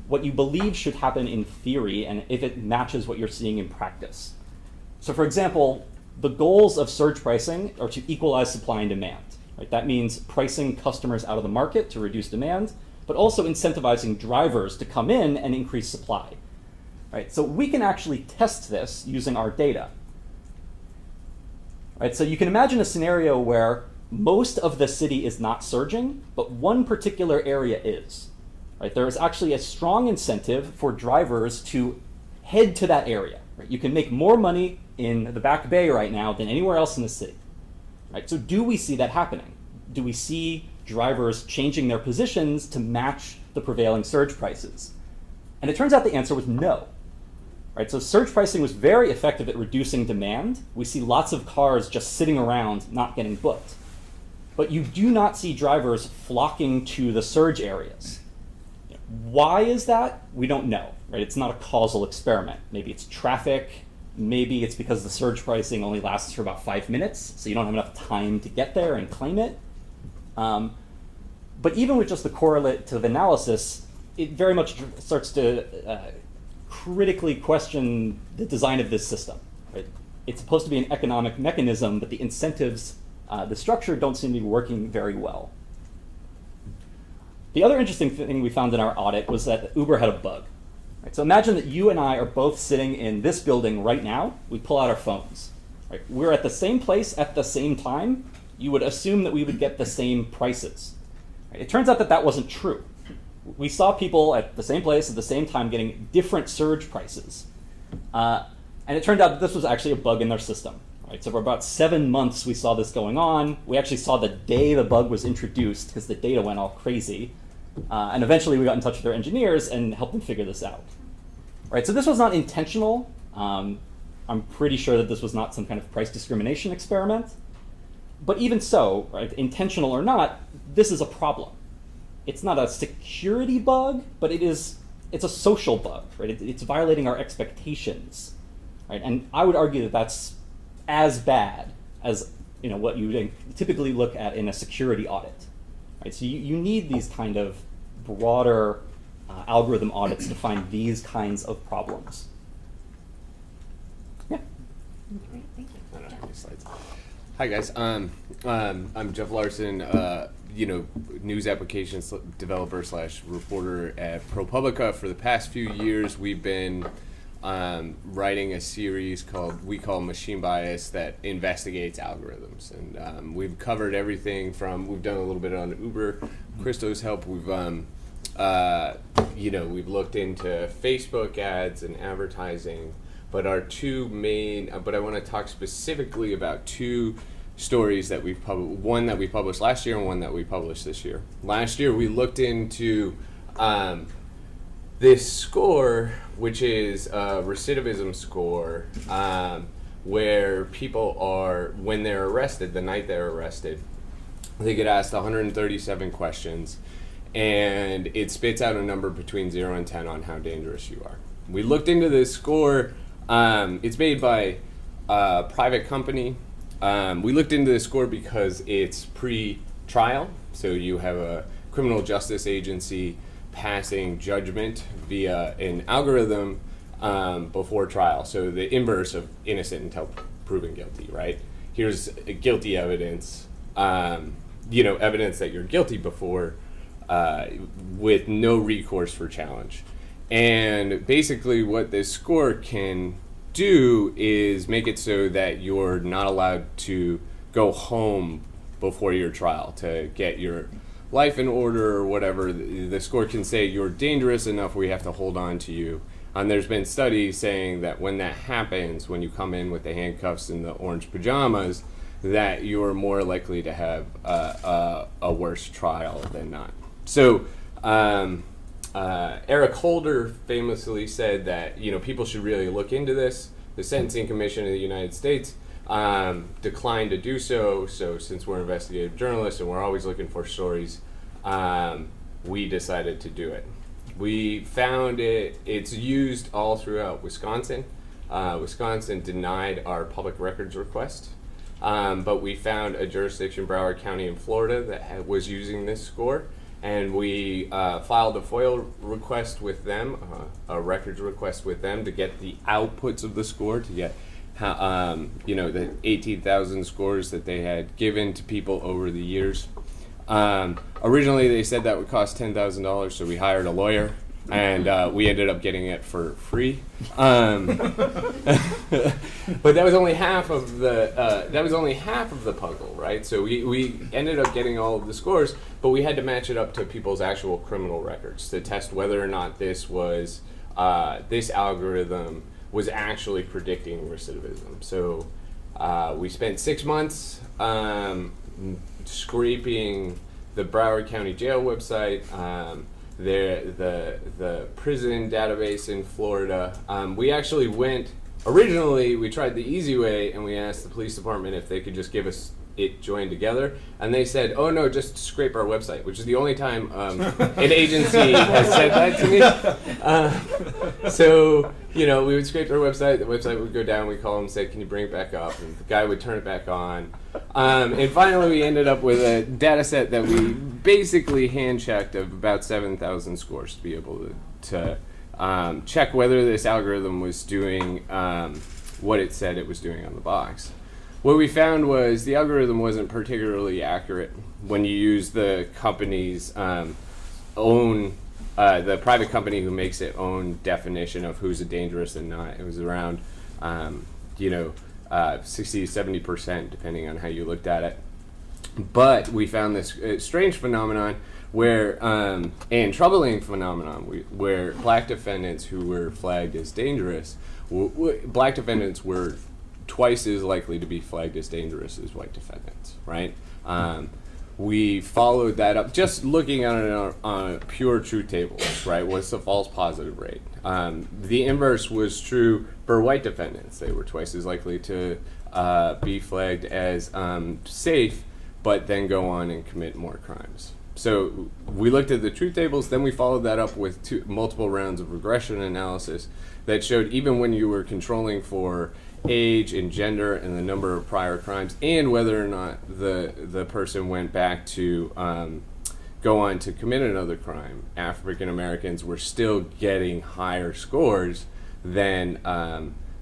what you believe should happen in theory, and if it matches what you're seeing in practice. So for example, the goals of surge pricing are to equalize supply and demand. Right? That means pricing customers out of the market to reduce demand, but also incentivizing drivers to come in and increase supply. Right? So we can actually test this using our data. Right? So you can imagine a scenario where most of the city is not surging, but one particular area is. Right? There is actually a strong incentive for drivers to head to that area. Right? You can make more money in the Back Bay right now than anywhere else in the city. Right? So do we see that happening? Do we see drivers changing their positions to match the prevailing surge prices? And it turns out the answer was no. Right? So surge pricing was very effective at reducing demand. We see lots of cars just sitting around not getting booked. But you do not see drivers flocking to the surge areas. Why is that? We don't know. Right? It's not a causal experiment. Maybe it's traffic. Maybe it's because the surge pricing only lasts for about 5 minutes, so you don't have enough time to get there and claim it. But even with just the correlative analysis, it very much starts to critically question the design of this system. Right? It's supposed to be an economic mechanism, but the incentives, the structure, don't seem to be working very well. The other interesting thing we found in our audit was that Uber had a bug. Right? So imagine that you and I are both sitting in this building right now. We pull out our phones. Right? We're at the same place at the same time. You would assume that we would get the same prices. Right? It turns out that that wasn't true. We saw people at the same place at the same time getting different surge prices. And it turned out that this was actually a bug in their system. Right? So for about 7 months, we saw this going on. We actually saw the day the bug was introduced because the data went all crazy. And eventually we got in touch with their engineers and helped them figure this out. Right, so this was not intentional. I'm pretty sure that this was not some kind of price discrimination experiment. But even so, right, intentional or not, this is a problem. it's not a security bug, but it's a social bug, right? It's violating our expectations, right? And I would argue that that's as bad as what you would typically look at in a security audit, right? So you need these kind of broader algorithm audits to find these kinds of problems. Yeah. Great, thank you. I don't have any slides. Hi guys, I'm Jeff Larson, news applications developer / reporter at ProPublica. For the past few years, we've been writing a series we call Machine Bias that investigates algorithms, and we've covered everything from, we've done a little bit on Uber, Christo's help. We've we've looked into Facebook ads and advertising. But our two main, but I want to talk specifically about two stories that we've published, one that we published last year and one that we published this year. Last year we looked into this score, which is a recidivism score, where people are, when they're arrested, the night they're arrested, they get asked 137 questions, and it spits out a number between 0 and 10 on how dangerous you are. We looked into this score. It's made by a private company. We looked into this score because it's pre-trial, so you have a criminal justice agency passing judgment via an algorithm before trial. So the inverse of innocent until proven guilty, right? Here's guilty evidence, evidence that you're guilty before, with no recourse for challenge. And basically what this score can do is make it so that you're not allowed to go home before your trial to get your life in order or whatever. The score can say you're dangerous enough, we have to hold on to you. And there's been studies saying that when that happens, when you come in with the handcuffs and the orange pajamas, that you're more likely to have a worse trial than not. So Eric Holder famously said that people should really look into this. The Sentencing Commission of the United States declined to do so. So since we're investigative journalists and we're always looking for stories, we decided to do it. We found it's used all throughout Wisconsin. Wisconsin denied our public records request, but we found a jurisdiction, Broward County in Florida, that was using this score. And we filed a FOIL request with them, a records request with them, to get the outputs of the score, to get the 18,000 scores that they had given to people over the years. Originally, they said that would cost $10,000, so we hired a lawyer, and we ended up getting it for free. But that was only half of the puzzle, right? So we ended up getting all of the scores, but we had to match it up to people's actual criminal records to test whether or not this algorithm was actually predicting recidivism. So we spent 6 months scraping the Broward County Jail website, the prison database in Florida. We actually originally we tried the easy way, and we asked the police department if they could just give us it joined together, and they said, "Oh no, just scrape our website," which is the only time an agency has said that to me. So we would scrape their website, the website would go down, we'd call them and say, "Can you bring it back up?" And the guy would turn it back on. And finally we ended up with a data set that we basically hand-checked of about 7,000 scores to be able to check whether this algorithm was doing what it said it was doing on the box. What we found was the algorithm wasn't particularly accurate when you use the company's own, the private company who makes its own definition of who's a dangerous and not. It was around, 60-70%, depending on how you looked at it. But we found this strange phenomenon and troubling phenomenon where black defendants who were flagged as dangerous, black defendants were twice as likely to be flagged as dangerous as white defendants, right? We followed that up just looking at it on pure truth tables, right? What's the false positive rate? The inverse was true for white defendants. They were twice as likely to be flagged as safe, but then go on and commit more crimes. So we looked at the truth tables, then we followed that up with multiple rounds of regression analysis that showed even when you were controlling for age and gender and the number of prior crimes and whether or not the person went back to go on to commit another crime, African Americans were still getting higher scores than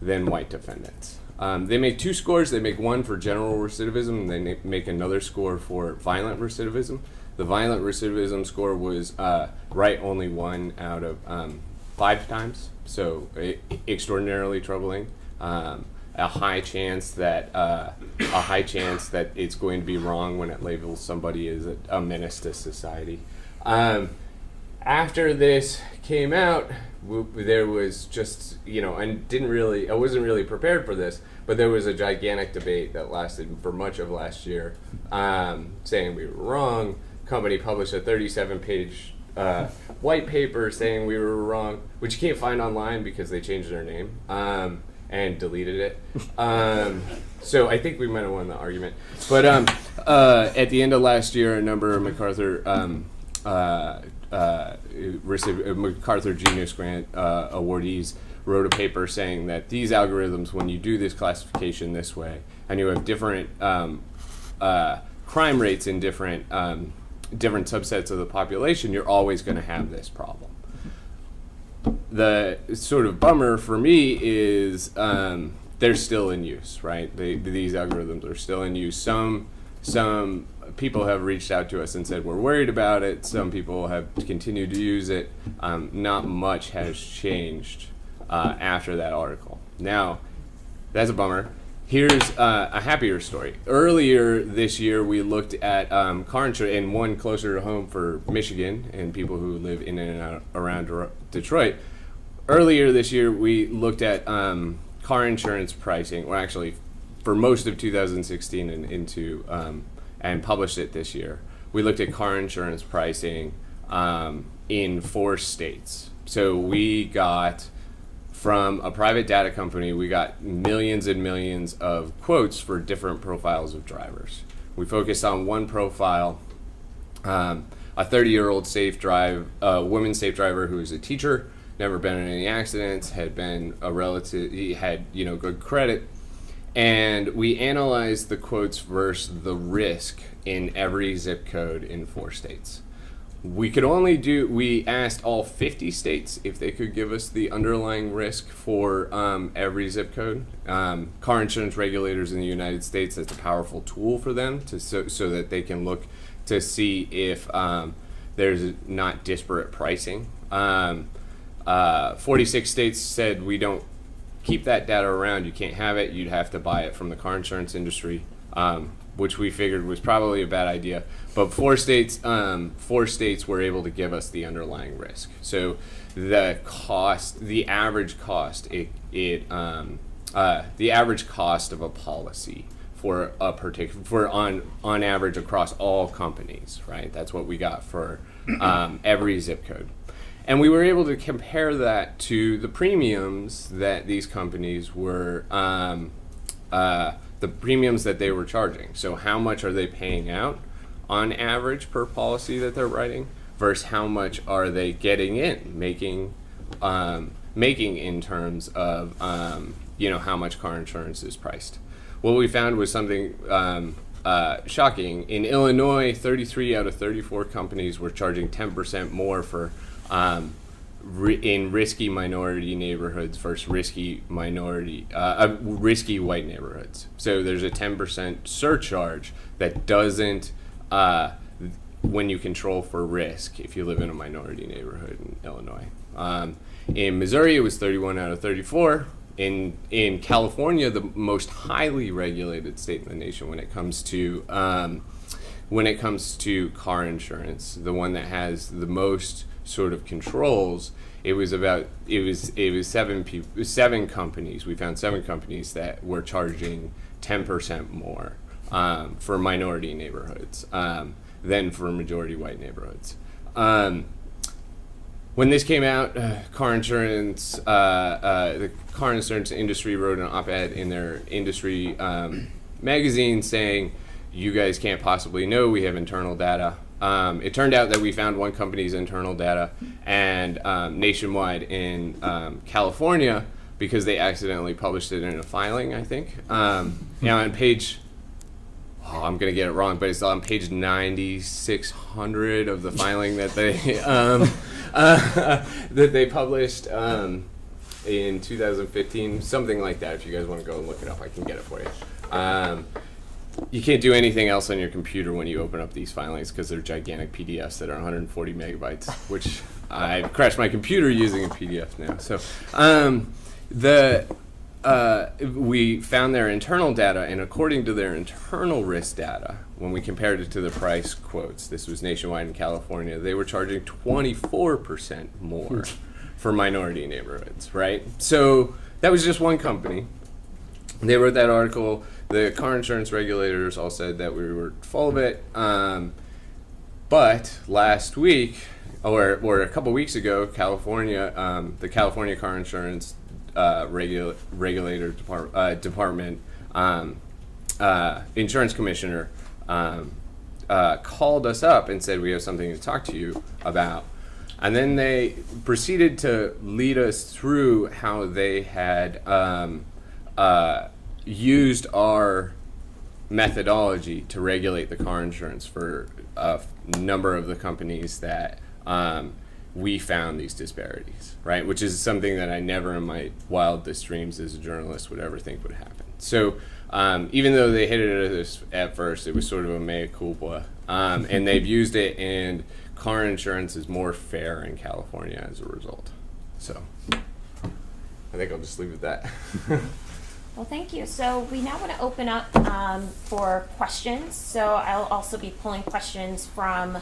white defendants. They make two scores. They make one for general recidivism, and they make another score for violent recidivism. The violent recidivism score was right only 1 out of 5 times, so extraordinarily troubling. A high chance that it's going to be wrong when it labels somebody as a menace to society. After this came out, there was just, I wasn't really prepared for this, but there was a gigantic debate that lasted for much of last year, saying we were wrong. Company published a 37-page white paper saying we were wrong, which you can't find online because they changed their name and deleted it. So I think we might have won the argument. But at the end of last year, a number of MacArthur Genius Grant awardees wrote a paper saying that these algorithms, when you do this classification this way, and you have different crime rates in different subsets of the population, you're always going to have this problem. The sort of bummer for me is they're still in use, right? These algorithms are still in use. Some people have reached out to us and said we're worried about it. Some people have continued to use it. Not much has changed after that article. Now, that's a bummer. Here's a happier story. Earlier this year, we looked at car insurance, and one closer to home for Michigan and people who live in and out around Detroit. Earlier this year, we looked at car insurance pricing, or actually for most of 2016 and into and published it this year. We looked at car insurance pricing in 4 states. So we got, from a private data company, we got millions and millions of quotes for different profiles of drivers. We focused on one profile, a 30-year-old woman safe driver who was a teacher, never been in any accidents, had been he had good credit, and we analyzed the quotes versus the risk in every zip code in 4 states. We asked all 50 states if they could give us the underlying risk for every zip code. Car insurance regulators in the United States, that's a powerful tool for them so that they can look to see if there's not disparate pricing. 46 states said we don't keep that data around. You can't have it. You'd have to buy it from the car insurance industry, which we figured was probably a bad idea. But 4 states were able to give us the underlying risk. So the average cost of a policy for a particular, on average across all companies, right? That's what we got for every zip code. And we were able to compare that to the premiums that these companies were, the premiums that they were charging. So how much are they paying out on average per policy that they're writing versus how much are they getting in, making in terms of, how much car insurance is priced. What we found was something shocking. In Illinois, 33 out of 34 companies were charging 10% more for in risky minority neighborhoods versus risky white neighborhoods. So there's a 10% surcharge that doesn't when you control for risk if you live in a minority neighborhood in Illinois. In Missouri, it was 31 out of 34. In California, the most highly regulated state in the nation when it comes to car insurance, the one that has the most sort of controls, it was 7 companies. We found 7 companies that were charging 10% more for minority neighborhoods than for majority white neighborhoods. When this came out, the car insurance industry wrote an op-ed in their industry magazine saying, "You guys can't possibly know. We have internal data. it turned out that we found one company's internal data and Nationwide in California, because they accidentally published it in a filing, I think. Now on page, I'm going to get it wrong, but it's on page 9600 of the filing that they that they published in 2015, something like that. If you guys want to go and look it up, I can get it for you. You can't do anything else on your computer when you open up these filings because they're gigantic PDFs that are 140 megabytes, which I've crashed my computer using a PDF now. So we found their internal data, and according to their internal risk data, when we compared it to the price quotes, this was Nationwide in California, they were charging 24% more for minority neighborhoods, right? So that was just one company. They wrote that article. The car insurance regulators all said that we were full of it. But last week, or a couple weeks ago, California, the California Car Insurance Regulator Department, insurance commissioner, called us up and said, we have something to talk to you about. And then they proceeded to lead us through how they had used our methodology to regulate the car insurance for a number of the companies that we found these disparities, right? Which is something that I never in my wildest dreams as a journalist would ever think would happen. So even though they hit it at us at first, it was sort of a mea culpa. And they've used it, and car insurance is more fair in California as a result. So I think I'll just leave it at that. Well, thank you. So we now want to open up for questions. So I'll also be pulling questions from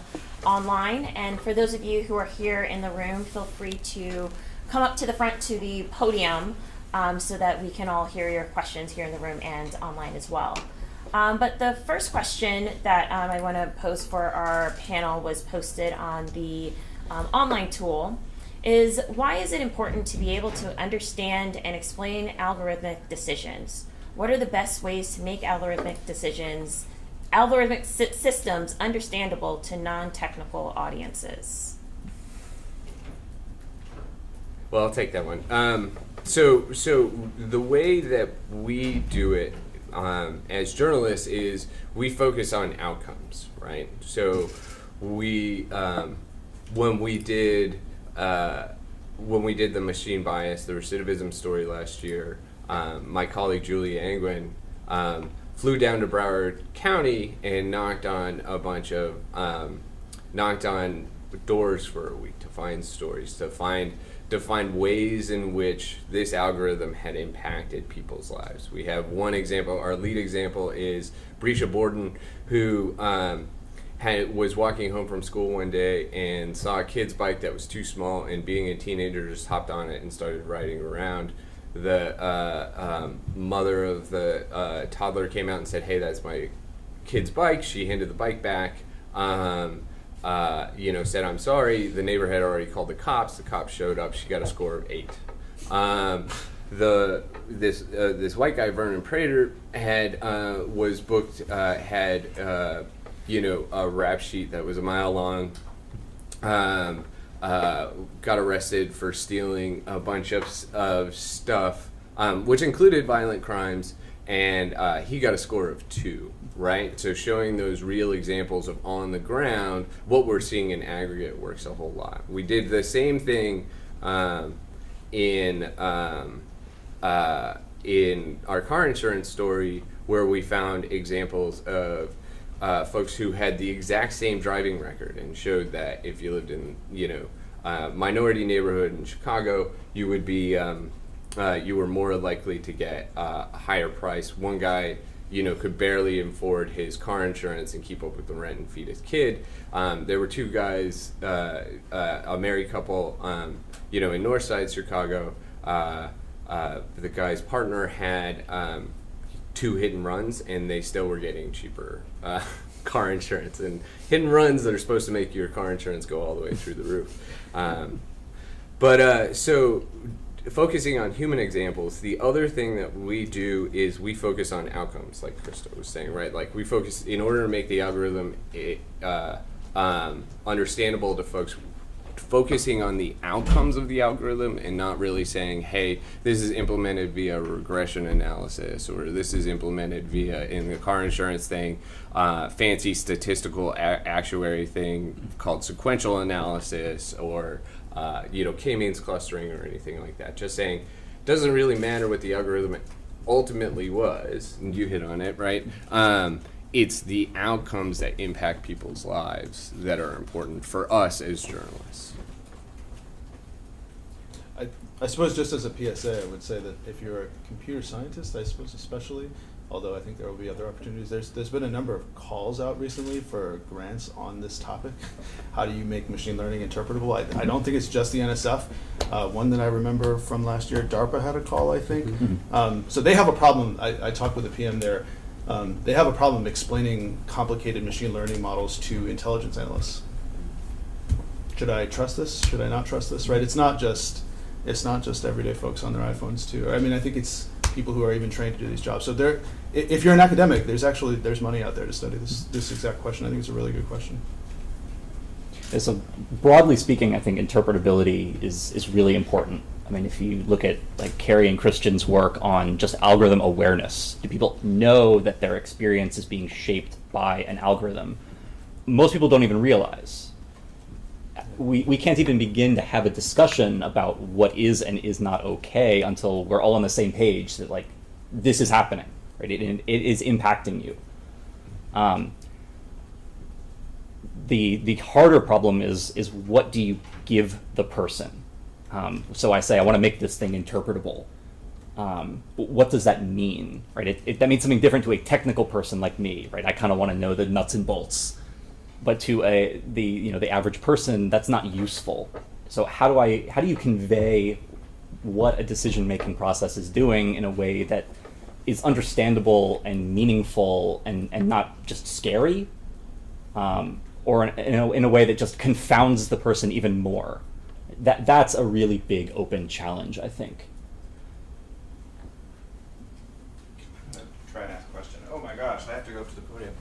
online. And for those of you who are here in the room, feel free to come up to the front to the podium so that we can all hear your questions here in the room and online as well. But the first question that I want to pose for our panel was posted on the online tool. Is why is it important to be able to understand and explain algorithmic decisions? What are the best ways to make algorithmic systems understandable to non-technical audiences? Well, I'll take that one. So the way that we do it as journalists is we focus on outcomes, right? So we when we did the machine bias, the recidivism story last year, my colleague Julia Angwin flew down to Broward County and knocked on doors for a week to find stories, to find ways in which this algorithm had impacted people's lives. We have one example. Our lead example is Brescia Borden, who was walking home from school one day and saw a kid's bike that was too small, and being a teenager just hopped on it and started riding around. The mother of the toddler came out and said, "Hey, that's my kid's bike." She handed the bike back, said, "I'm sorry." The neighbor had already called the cops. The cops showed up. She got a score of 8. This white guy, Vernon Prater, was booked, had a rap sheet that was a mile long, got arrested for stealing a bunch of stuff, which included violent crimes, and he got a score of 2, right? So showing those real examples of on the ground, what we're seeing in aggregate works a whole lot. We did the same thing in our car insurance story, where we found examples of folks who had the exact same driving record, and showed that if you lived in minority neighborhood in Chicago, you would be you were more likely to get a higher price. One guy could barely afford his car insurance and keep up with the rent and feed his kid. There were 2 guys, a married couple, in Northside Chicago. The guy's partner had 2 hit and runs, and they still were getting cheaper car insurance. And hit and runs that are supposed to make your car insurance go all the way through the roof. So focusing on human examples, the other thing that we do is we focus on outcomes, like Krista was saying, right? Like we focus, in order to make the algorithm understandable to folks focusing on the outcomes of the algorithm and not really saying, hey, this is implemented via regression analysis, or this is implemented via, in the car insurance thing, fancy statistical actuary thing called sequential analysis, or k-means clustering or anything like that. Just saying, doesn't really matter what the algorithm ultimately was, and you hit on it, right? It's the outcomes that impact people's lives that are important for us as journalists. I suppose just as a PSA, I would say that if you're a computer scientist, I suppose especially, although I think there will be other opportunities, there's been a number of calls out recently for grants on this topic. How do you make machine learning interpretable? I don't think it's just the NSF. One that I remember from last year, DARPA had a call, I think. So they have a problem. I talked with a PM there. They have a problem explaining complicated machine learning models to intelligence analysts. Should I trust this? Should I not trust this? Right? It's not just everyday folks on their iPhones too. I mean, I think it's people who are even trained to do these jobs. So if you're an academic, there's money out there to study this exact question. I think it's a really good question. Yeah, so broadly speaking, I think interpretability is really important. I mean, if you look at like Carrie and Christian's work on just algorithm awareness, do people know that their experience is being shaped by an algorithm? Most people don't even realize. We can't even begin to have a discussion about what is and is not okay until we're all on the same page that like this is happening, right? It is impacting you. The harder problem is what do you give the person? So I say I want to make this thing interpretable. What does that mean, right? That means something different to a technical person like me, right? I kind of want to know the nuts and bolts. But to the average person, that's not useful. So how do you convey what a decision-making process is doing in a way that is understandable and meaningful and not just scary, or in a way that just confounds the person even more? That's a really big open challenge, I think. I'm gonna try and ask a question. Oh my gosh, I have to go up to the podium.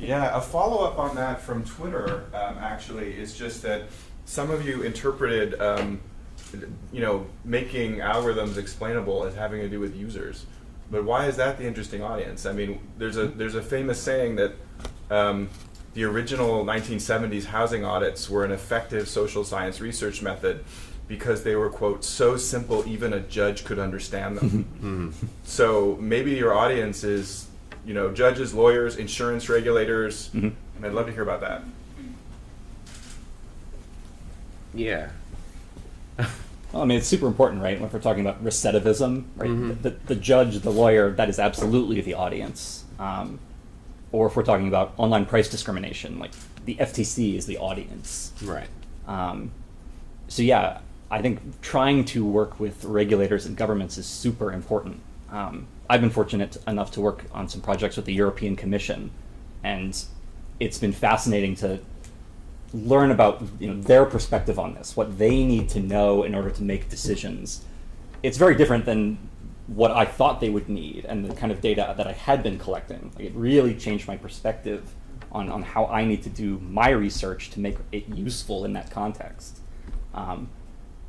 Yeah, a follow-up on that from Twitter actually is just that some of you interpreted, making algorithms explainable as having to do with users. But why is that the interesting audience? I mean, there's a famous saying that the original 1970s housing audits were an effective social science research method because they were, quote, so simple even a judge could understand them. So maybe your audience is judges, lawyers, insurance regulators, and I'd love to hear about that. Yeah. Well, I mean, it's super important, right? When we're talking about recidivism, right? The judge, the lawyer, that is absolutely the audience. Or if we're talking about online price discrimination, like the FTC is the audience. Right. So yeah, I think trying to work with regulators and governments is super important. I've been fortunate enough to work on some projects with the European Commission, and it's been fascinating to learn about their perspective on this, what they need to know in order to make decisions. It's very different than what I thought they would need and the kind of data that I had been collecting. Like, it really changed my perspective on how I need to do my research to make it useful in that context.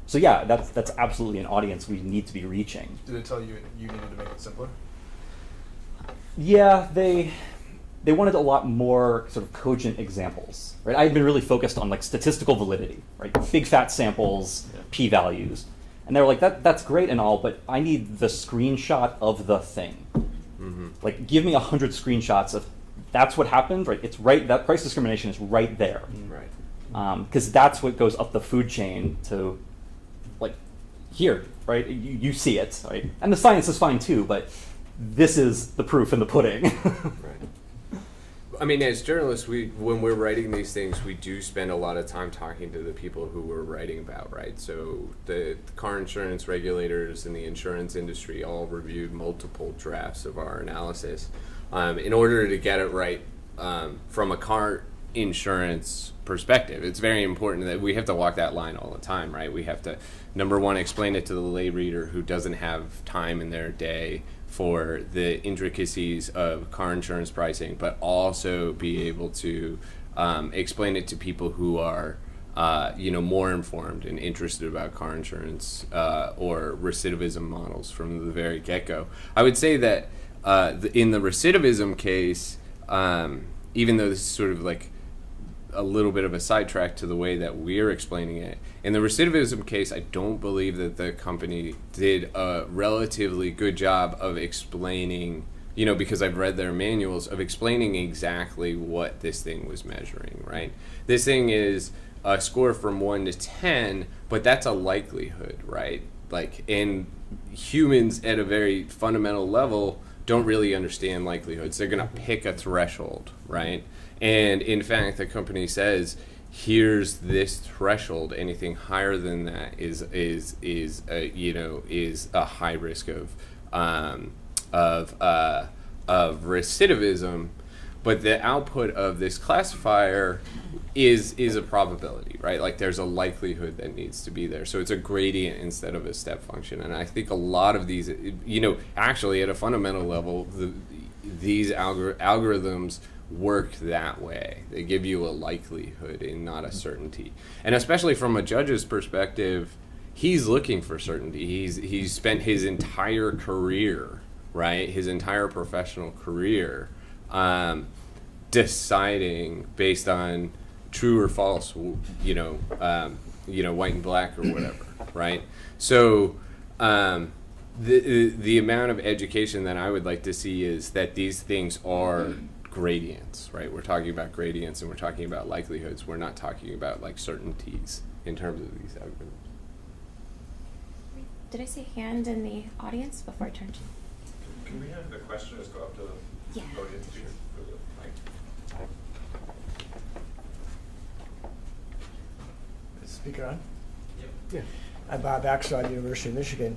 So yeah, that's absolutely an audience we need to be reaching. Did it tell you you needed to make it simpler? Yeah, they wanted a lot more sort of cogent examples, right? I had been really focused on like statistical validity, right? Big fat samples, p-values. And they were like, that's great and all, but I need the screenshot of the thing. Like, give me 100 screenshots of that's what happened, right? It's right, that price discrimination is right there. Right. Because that's what goes up the food chain to, like, here, right? You see it, right? And the science is fine too, but this is the proof in the pudding. Right. I mean, as journalists, when we're writing these things, we do spend a lot of time talking to the people who we're writing about, right? So the car insurance regulators and the insurance industry all reviewed multiple drafts of our analysis in order to get it right from a car insurance perspective. It's very important that we have to walk that line all the time, right? We have to, number one, explain it to the lay reader who doesn't have time in their day for the intricacies of car insurance pricing, but also be able to explain it to people who are more informed and interested about car insurance or recidivism models from the very get-go. I would say that in the recidivism case, even though this is sort of like a little bit of a sidetrack to the way that we're explaining it, in the recidivism case, I don't believe that the company did a relatively good job of explaining, because I've read their manuals, of explaining exactly what this thing was measuring, right? This thing is a score from 1 to 10, but that's a likelihood, right? And humans at a very fundamental level don't really understand likelihoods. They're going to pick a threshold, right? And in fact, the company says, here's this threshold. Anything higher than that is a high risk of recidivism. But the output of this classifier is a probability, right? Like there's a likelihood that needs to be there. So it's a gradient instead of a step function. And I think a lot of these, actually at a fundamental level, these algorithms work that way. They give you a likelihood and not a certainty. And especially from a judge's perspective, he's looking for certainty. He's spent his entire career, right? His entire professional career deciding based on true or false, white and black or whatever, right? So the amount of education that I would like to see is that these things are gradients, right? We're talking about gradients and we're talking about likelihoods. We're not talking about like certainties in terms of these algorithms. Did I see a hand in the audience before I turn to you? Can we have the questioners go up to the Yeah. audience here for the mic? Is the speaker on? Yep. Yeah. I'm Bob Axelrod, University of Michigan.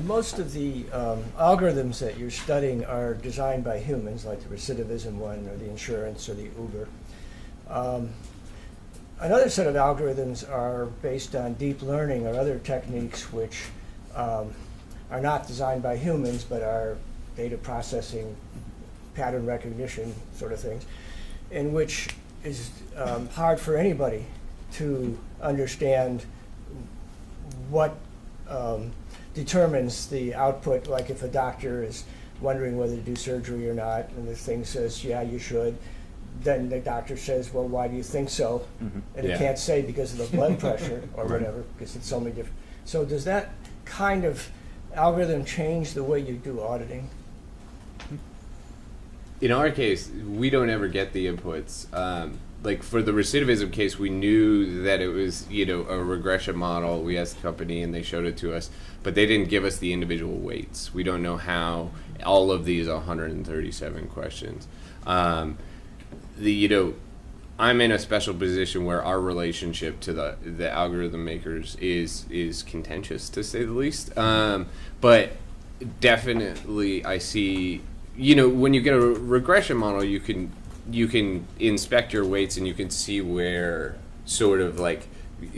Most of the algorithms that you're studying are designed by humans, like the recidivism one or the insurance or the Uber. Another set of algorithms are based on deep learning or other techniques which are not designed by humans but are data processing, pattern recognition sort of things, in which is hard for anybody to understand what determines the output. Like if a doctor is wondering whether to do surgery or not, and the thing says, yeah, you should, then the doctor says, well, why do you think so? Mm-hmm. And Yeah. it can't say because of the blood pressure or Right. whatever, because it's so many different. So does that kind of algorithm change the way you do auditing? In our case, we don't ever get the inputs. Like for the recidivism case, we knew that it was, a regression model. We asked the company and they showed it to us, but they didn't give us the individual weights. We don't know how all of these 137 questions. I'm in a special position where our relationship to the algorithm makers is contentious, to say the least. But definitely I see, when you get a regression model, you can inspect your weights and you can see where sort of like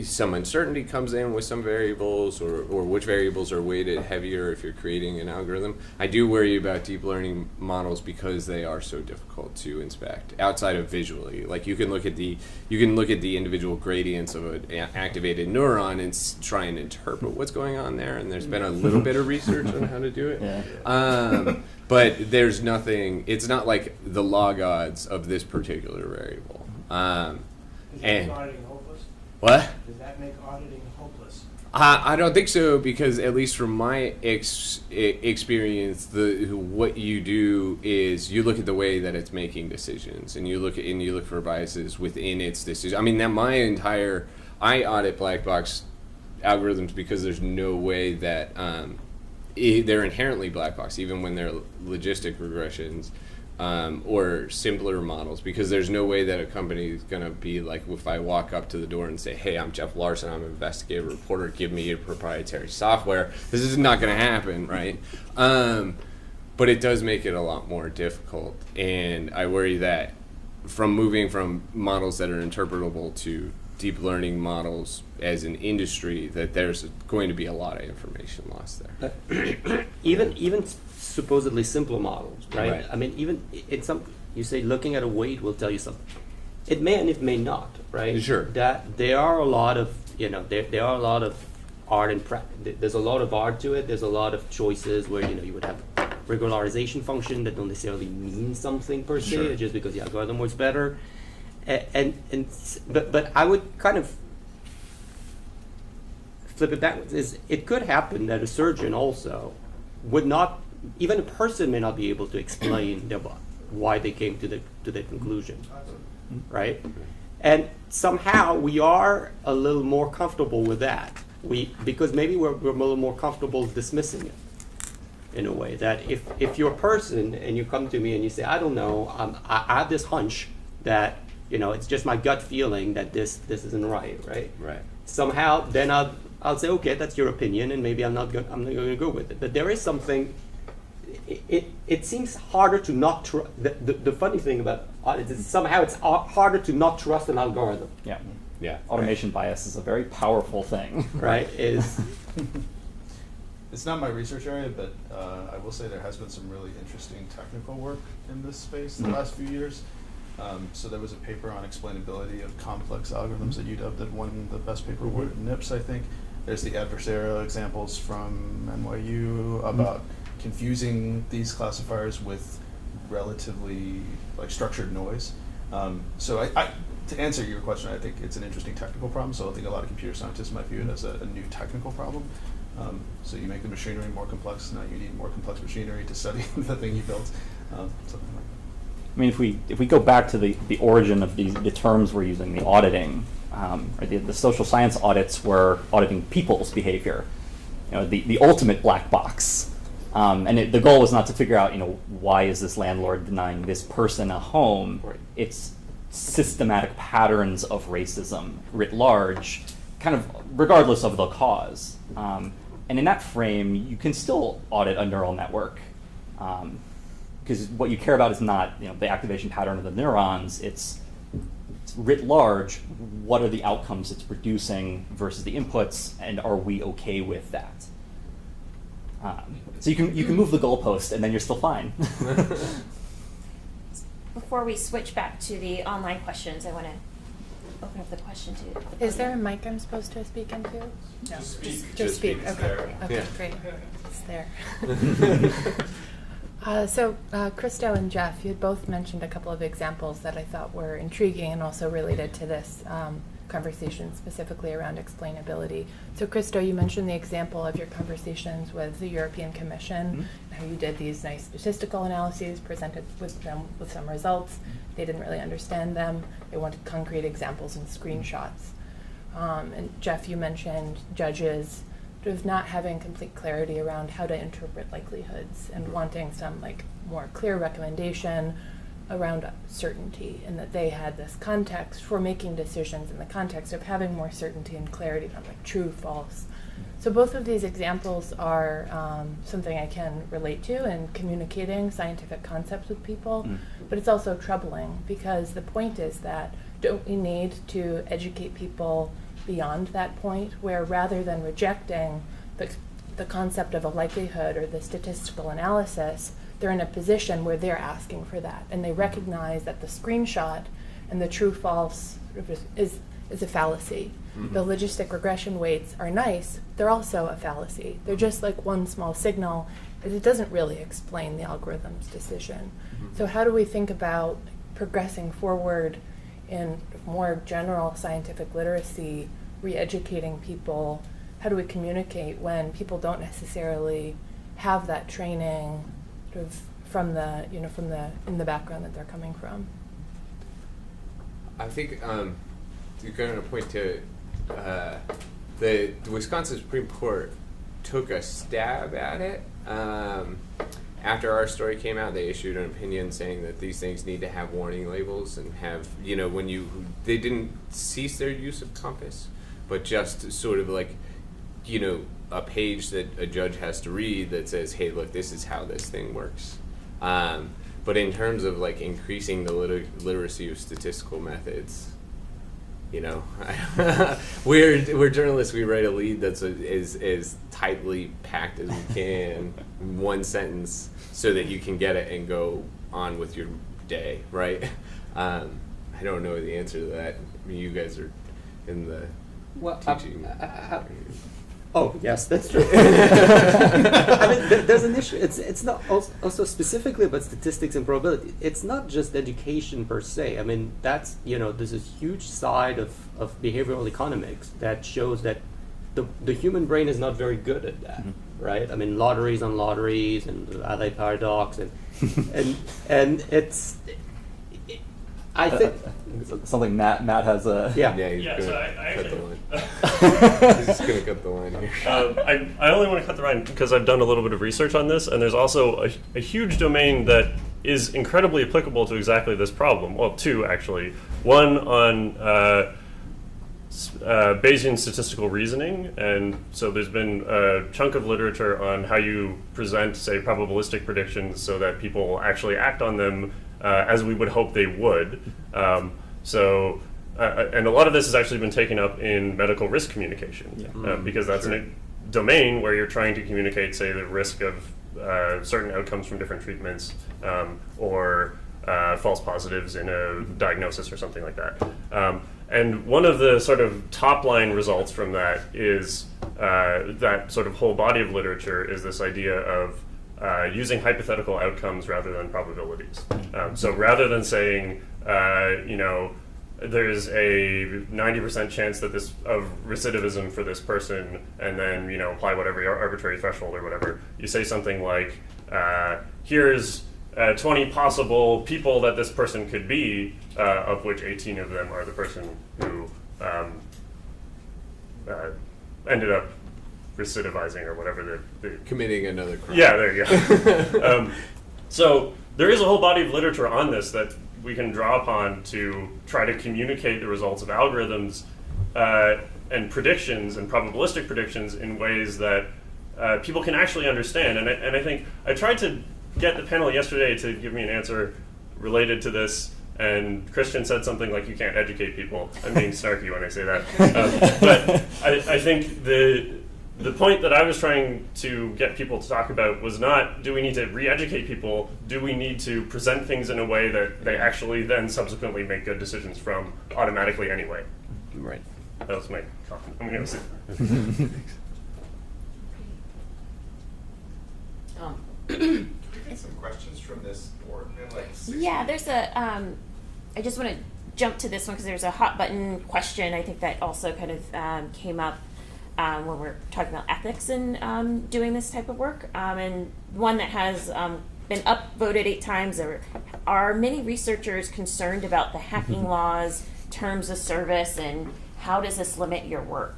some uncertainty comes in with some variables or which variables are weighted heavier if you're creating an algorithm. I do worry about deep learning models because they are so difficult to inspect outside of visually. Like you can look at the individual gradients of an activated neuron and try and interpret what's going on there, and there's been a little bit of research on how to do it. Yeah. But there's nothing, it's not like the log odds of this particular variable. Does that And- make auditing hopeless? What? Does that make auditing hopeless? I don't think so, because at least from my experience, what you do is you look at the way that it's making decisions, and you look for biases within its decision. I mean, I audit black box algorithms because there's no way that they're inherently black box, even when they're logistic regressions. Or simpler models, because there's no way that a company is going to be like, if I walk up to the door and say, hey, I'm Jeff Larson, I'm an investigative reporter, give me your proprietary software. This is not going to happen, right? But it does make it a lot more difficult, and I worry that from moving from models that are interpretable to deep learning models as an industry, that there's going to be a lot of information lost there. Even supposedly simpler models, right? Right. I mean, even in some, you say looking at a weight will tell you something. It may and it may not, right? Sure. That there are a lot of, there are a lot of art and there's a lot of art to it. There's a lot of choices where you would have regularization function that don't necessarily mean something per se, Sure. just because the algorithm works better. But I would kind of flip it backwards. Is it could happen that a surgeon also would not, even a person may not be able to explain why they came to the conclusion, right? And somehow we are a little more comfortable with that. Because maybe we're a little more comfortable dismissing it in a way that if you're a person and you come to me and you say, I don't know, I have this hunch that it's just my gut feeling that this isn't right. Right. Somehow, then I'll say, okay, that's your opinion, and maybe I'm not going to go with it. But there is something. It seems harder to not trust. The funny thing about audits is somehow it's harder to not trust an algorithm. Yeah. Yeah. Automation bias is a very powerful thing. Right? It's not my research area, but I will say there has been some really interesting technical work in this space the last few years. So there was a paper on explainability of complex algorithms at UW that won the best paper award at NIPS, I think. There's the adversarial examples from NYU about confusing these classifiers with relatively structured noise. So to answer your question, I think it's an interesting technical problem. So I think a lot of computer scientists might view it as a new technical problem. So you make the machinery more complex. Now you need more complex machinery to study the thing you built. Something like that. I mean, if we go back to the origin of the terms we're using, the auditing, or the social science audits were auditing people's behavior, the ultimate black box. And the goal was not to figure out, why is this landlord denying this person a home? Right. It's systematic patterns of racism writ large, kind of regardless of the cause. And in that frame, you can still audit a neural network. Because what you care about is not the activation pattern of the neurons, it's writ large, what are the outcomes it's producing versus the inputs, and are we okay with that? So you can move the goalpost and then you're still fine. Before we switch back to the online questions, I want to open up the question to the Is there a podium. mic I'm supposed to speak into? No. Just speak. Just speak. It's Okay. there. Okay, Yeah. great. It's there. So, Christo and Jeff, you had both mentioned a couple of examples that I thought were intriguing and also related to this conversation, specifically around explainability. So, Christo, you mentioned the example of your conversations with the European Commission, how you did these nice statistical analyses, presented with them with some results. They didn't really understand them. They wanted concrete examples and screenshots. And Jeff, you mentioned judges sort of not having complete clarity around how to interpret likelihoods and wanting some more clear recommendation around certainty, and that they had this context for making decisions in the context of having more certainty and clarity on true, false. So both of these examples are something I can relate to in communicating scientific concepts with people, but it's also troubling because the point is that don't we need to educate people beyond that point, where rather than rejecting the concept of a likelihood or the statistical analysis, they're in a position where they're asking for that, and they recognize that the screenshot and the true-false is a fallacy. The logistic regression weights are nice, they're also a fallacy. They're just like one small signal, but it doesn't really explain the algorithm's decision. So how do we think about progressing forward in more general scientific literacy, re-educating people? How do we communicate when people don't necessarily have that training sort of from the in the background that they're coming from? I think you're going to point to the Wisconsin Supreme Court took a stab at it. After our story came out, they issued an opinion saying that these things need to have warning labels and have, they didn't cease their use of Compass, but just sort of a page that a judge has to read that says, hey, look, this is how this thing works. But in terms of like increasing the literacy of statistical methods, you know, we're journalists. We write a lead that's as tightly packed as we can, one sentence, so that you can get it and go on with your day, right? I don't know the answer to that. I mean, you guys are in the teaching. Oh, yes, that's true. I mean, there's an issue. It's not also specifically about statistics and probability. It's not just education per se. I mean, that's, there's a huge side of behavioral economics that shows that the human brain is not very good at that, right? I mean, lotteries on lotteries and the Adelaide paradox and it's. I think something Matt has a Yeah, he's Yeah, gonna so I cut the actually- line. He's just gonna cut the line here. I only want to cut the line because I've done a little bit of research on this, and there's also a huge domain that is incredibly applicable to exactly this problem. Well, two actually. One on Bayesian statistical reasoning, and so there's been a chunk of literature on how you present, say, probabilistic predictions so that people actually act on them as we would hope they would. And a lot of this has actually been taken up in medical risk communication, because that's a domain where you're trying to communicate, say, the risk of certain outcomes from different treatments, or false positives in a diagnosis or something like that. And one of the sort of top line results from that is that sort of whole body of literature is this idea of using hypothetical outcomes rather than probabilities. So rather than saying, there's a 90% chance that of recidivism for this person, and then apply whatever arbitrary threshold or whatever, you say something like, here's 20 possible people that this person could be, of which 18 of them are the person who ended up recidivizing or whatever the Committing another crime. Yeah, there you go. So there is a whole body of literature on this that we can draw upon to try to communicate the results of algorithms and predictions and probabilistic predictions in ways that people can actually understand. And I think I tried to get the panel yesterday to give me an answer related to this, and Christian said something like, you can't educate people. I'm being snarky when I say that. But I think the point that I was trying to get people to talk about was not, do we need to re-educate people? Do we need to present things in a way that they actually then subsequently make good decisions from automatically anyway? right. That was my comment. I'm going to sit. Some questions from this board. We have like 6 Yeah, there's I just want to jump to this one because there's a hot button question I think that also kind of came up when we're talking about ethics and doing this type of work. And one that has been upvoted 8 times. Are many researchers concerned about the hacking laws, terms of service, and how does this limit your work?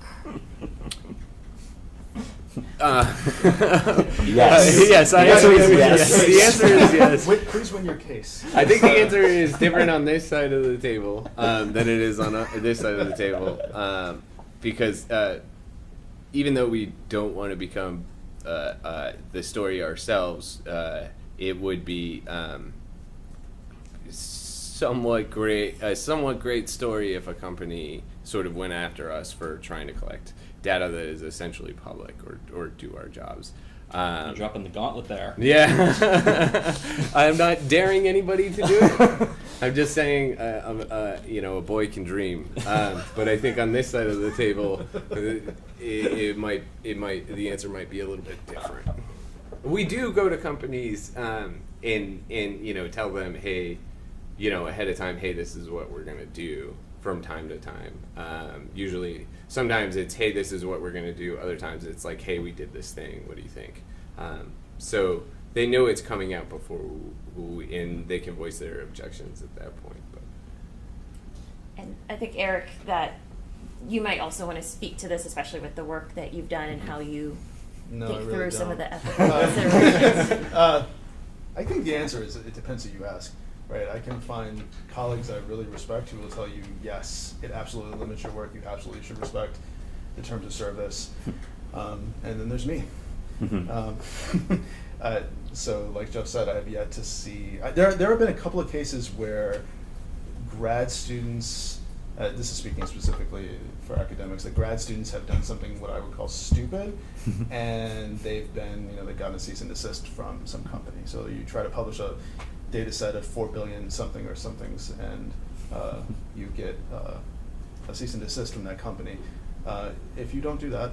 Yes. Yes, I The answer is am. yes. The answer is yes. Please win your case. I think the answer is different on this side of the table than it is on this side of the table, because even though we don't want to become the story ourselves, it would be a somewhat great story if a company sort of went after us for trying to collect data that is essentially public or do our jobs. You're dropping the gauntlet there. Yeah, I'm not daring anybody to do it. I'm just saying, a boy can dream. But I think on this side of the table, the answer might be a little bit different. We do go to companies and tell them, hey, ahead of time, hey, this is what we're gonna do from time to time. Usually, sometimes it's, hey, this is what we're gonna do. Other times it's like, hey, we did this thing. What do you think? So they know it's coming out before and they can voice their objections at that point. But. And I think, Eric, that you might also want to speak to this, especially with the work that you've done and how you think through some of the ethical considerations. I think the answer is it depends who you ask. Right, I can find colleagues I really respect who will tell you, yes, it absolutely limits your work. You absolutely should respect the terms of service. And then there's me. So, like Jeff said, I have yet to see. There have been a couple of cases where grad students, this is speaking specifically for academics, that grad students have done something what I would call stupid, and they've gotten a cease and desist from some company. So you try to publish a data set of 4 billion something or somethings, and you get a cease and desist from that company. If you don't do that,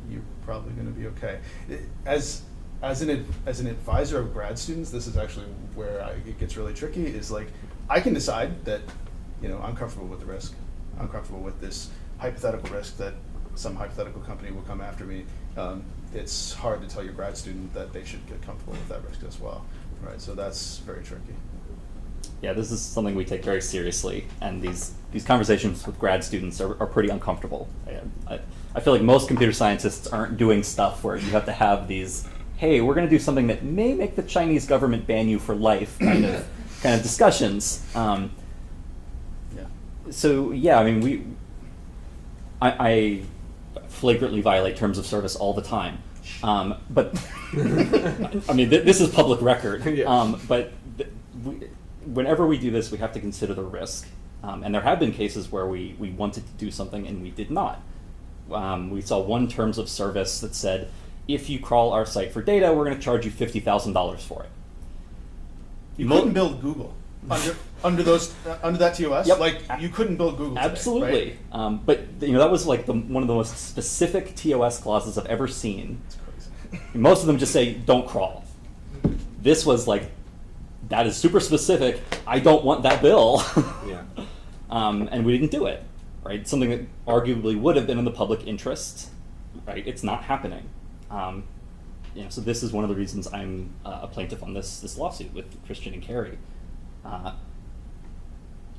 you're probably going to be okay. As an advisor of grad students, this is actually where it gets really tricky. Is like I can decide that I'm comfortable with the risk. I'm comfortable with this hypothetical risk that some hypothetical company will come after me. It's hard to tell your grad student that they should get comfortable with that risk as well, right? So that's very tricky. Yeah, this is something we take very seriously, and these conversations with grad students are pretty uncomfortable. I feel like most computer scientists aren't doing stuff where you have to have these, hey, we're going to do something that may make the Chinese government ban you for life kind of discussions. So yeah, I mean, I flagrantly violate terms of service all the time, but I mean this is public record. But whenever we do this, we have to consider the risk, and there have been cases where we wanted to do something and we did not. We saw one terms of service that said, if you crawl our site for data, we're going to charge you $50,000 for it. You couldn't build Google under that TOS. Yep. Like you couldn't build Google today, absolutely, right? But that was like one of the most specific TOS clauses I've ever seen. It's crazy. Most of them just say don't crawl. This was like, that is super specific. I don't want that bill. Yeah. And we didn't do it. Right, something that arguably would have been in the public interest. Right, it's not happening. So this is one of the reasons I'm a plaintiff on this lawsuit with Christian and Carrie.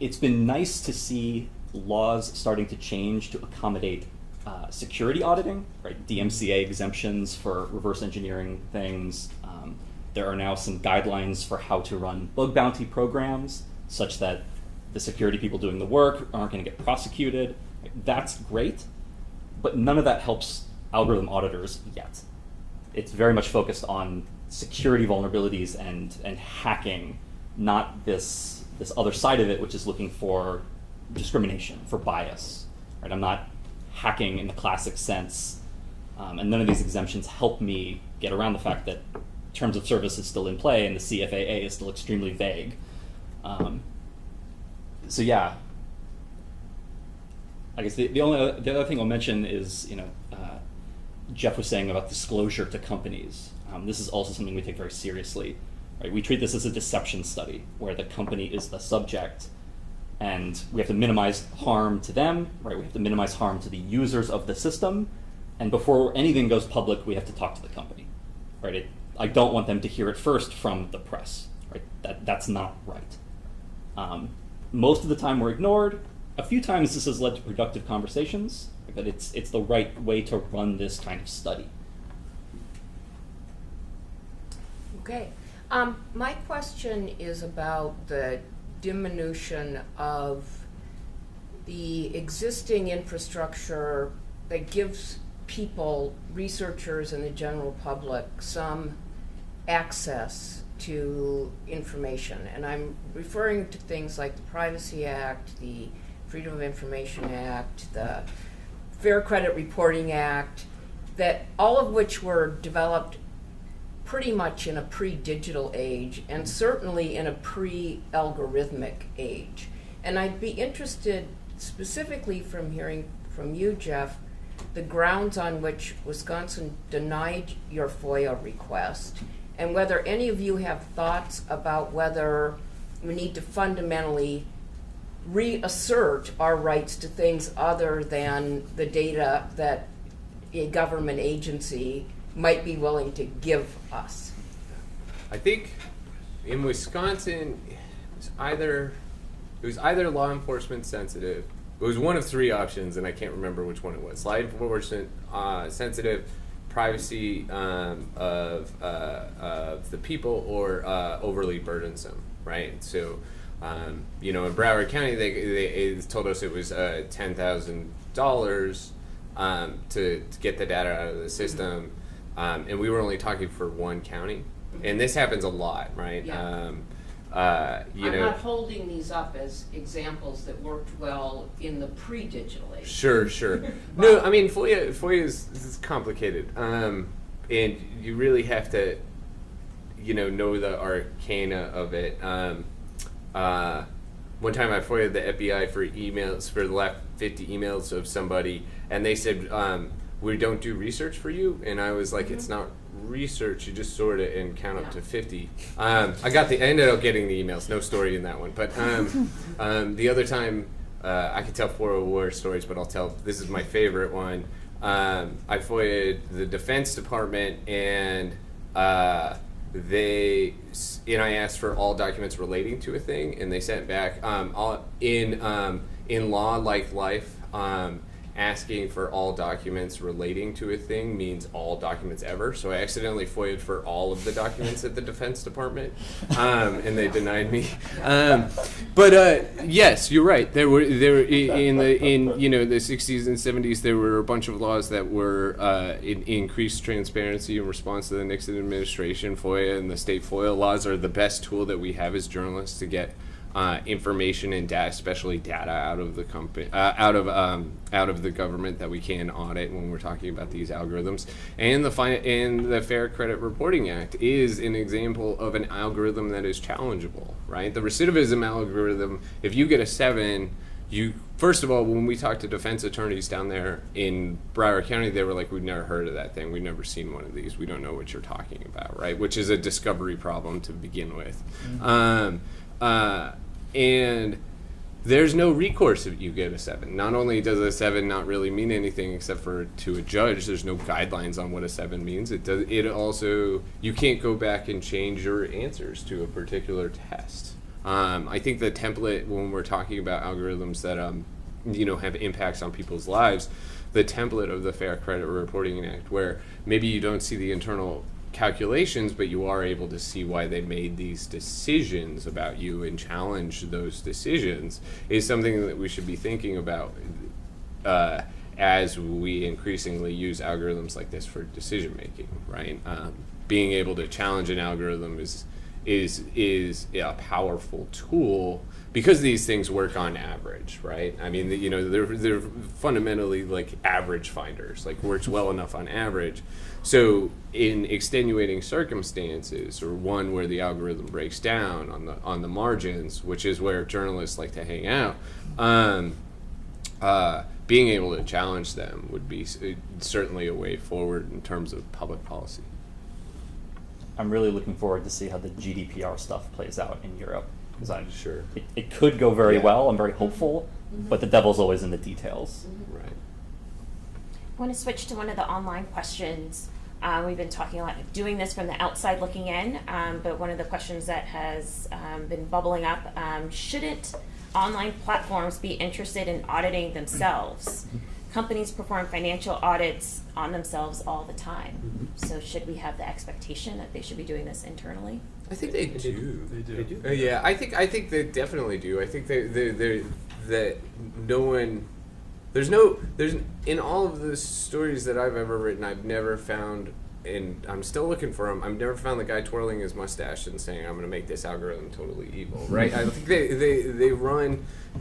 It's been nice to see laws starting to change to accommodate security auditing, right? DMCA exemptions for reverse engineering things. There are now some guidelines for how to run bug bounty programs such that the security people doing the work aren't going to get prosecuted. That's great, but none of that helps algorithm auditors yet. It's very much focused on security vulnerabilities and hacking, not this other side of it, which is looking for discrimination, for bias. Right? I'm not hacking in the classic sense, and none of these exemptions help me get around the fact that terms of service is still in play and the CFAA is still extremely vague. So yeah, I guess the other thing I'll mention is Jeff was saying about disclosure to companies. This is also something we take very seriously. Right? We treat this as a deception study where the company is the subject, and we have to minimize harm to them. Right? We have to minimize harm to the users of the system, and before anything goes public, we have to talk to the company. Right? I don't want them to hear it first from the press. Right? That's not right. Most of the time we're ignored. A few times this has led to productive conversations, but it's the right way to run this kind of study. Okay. My question is about the diminution of the existing infrastructure that gives people, researchers, and the general public some access to information. And I'm referring to things like the Privacy Act, the Freedom of Information Act, the Fair Credit Reporting Act, that all of which were developed pretty much in a pre-digital age and certainly in a pre-algorithmic age. And I'd be interested specifically from hearing from you, Jeff, the grounds on which Wisconsin denied your FOIA request, and whether any of you have thoughts about whether we need to fundamentally reassert our rights to things other than the data that a government agency might be willing to give us. I think in Wisconsin, it was either law enforcement sensitive. It was one of three options, and I can't remember which one it was. Law enforcement sensitive, privacy of the people, or overly burdensome, right? So, in Broward County, they told us it was $10,000 to get the data out of the system, and we were only talking for one county. and this happens a lot, right? Yeah. You I'm know, not holding these up as examples that worked well in the pre-digital age. Sure. No, I mean FOIA is complicated, and you really have to, know the arcana of it. One time I FOIA'd the FBI for emails, for the last 50 emails of somebody, and they said, we don't do research for you, and I was like, it's not research, you just sort it and count up to 50. I ended up getting the emails, no story in that one, but the other time, I could tell 4 war stories, but this is my favorite one. I FOIA'd the Defense Department, and I asked for all documents relating to a thing, and they sent back in law like life, asking for all documents relating to a thing means all documents ever. So I accidentally FOIA'd for all of the documents at the Defense Department, and they denied me. But yes, you're right. There were in the 60s and 70s there were a bunch of laws that were increased transparency in response to the Nixon administration. FOIA and the state FOIA laws are the best tool that we have as journalists to get information and data, especially data out of the company, out of the government that we can audit when we're talking about these algorithms. And the Fair Credit Reporting Act is an example of an algorithm that is challengeable, right? The recidivism algorithm, if you get a 7, first of all, when we talked to defense attorneys down there in Broward County, they were like, we've never heard of that thing. We've never seen one of these. We don't know what you're talking about, right? Which is a discovery problem to begin with. And there's no recourse if you get a 7. Not only does a 7 not really mean anything except for to a judge, there's no guidelines on what a 7 means. It also, you can't go back and change your answers to a particular test. I think the template, when we're talking about algorithms that have impacts on people's lives, the template of the Fair Credit Reporting Act, where maybe you don't see the internal calculations, but you are able to see why they made these decisions about you and challenge those decisions, is something that we should be thinking about as we increasingly use algorithms like this for decision making, right? Being able to challenge an algorithm is a powerful tool because these things work on average, right? I mean, they're fundamentally like average finders, like works well enough on average. So in extenuating circumstances, or one where the algorithm breaks down on the margins, which is where journalists like to hang out, being able to challenge them would be certainly a way forward in terms of public policy. I'm really looking forward to see how the GDPR stuff plays out in Europe, because I'm sure it could go very well. I'm very hopeful, but the devil's always in the details. Right. I want to switch to one of the online questions. We've been talking a lot of doing this from the outside looking in, but one of the questions that has been bubbling up, shouldn't online platforms be interested in auditing themselves? Companies perform financial audits on themselves all the time. So should we have the expectation that they should be doing this internally? I think they do. They do. Yeah, I think they definitely do. I think that no one. There's in all of the stories that I've ever written, I've never found, and I'm still looking for them, I've never found the guy twirling his mustache and saying, I'm going to make this algorithm totally evil, right? I think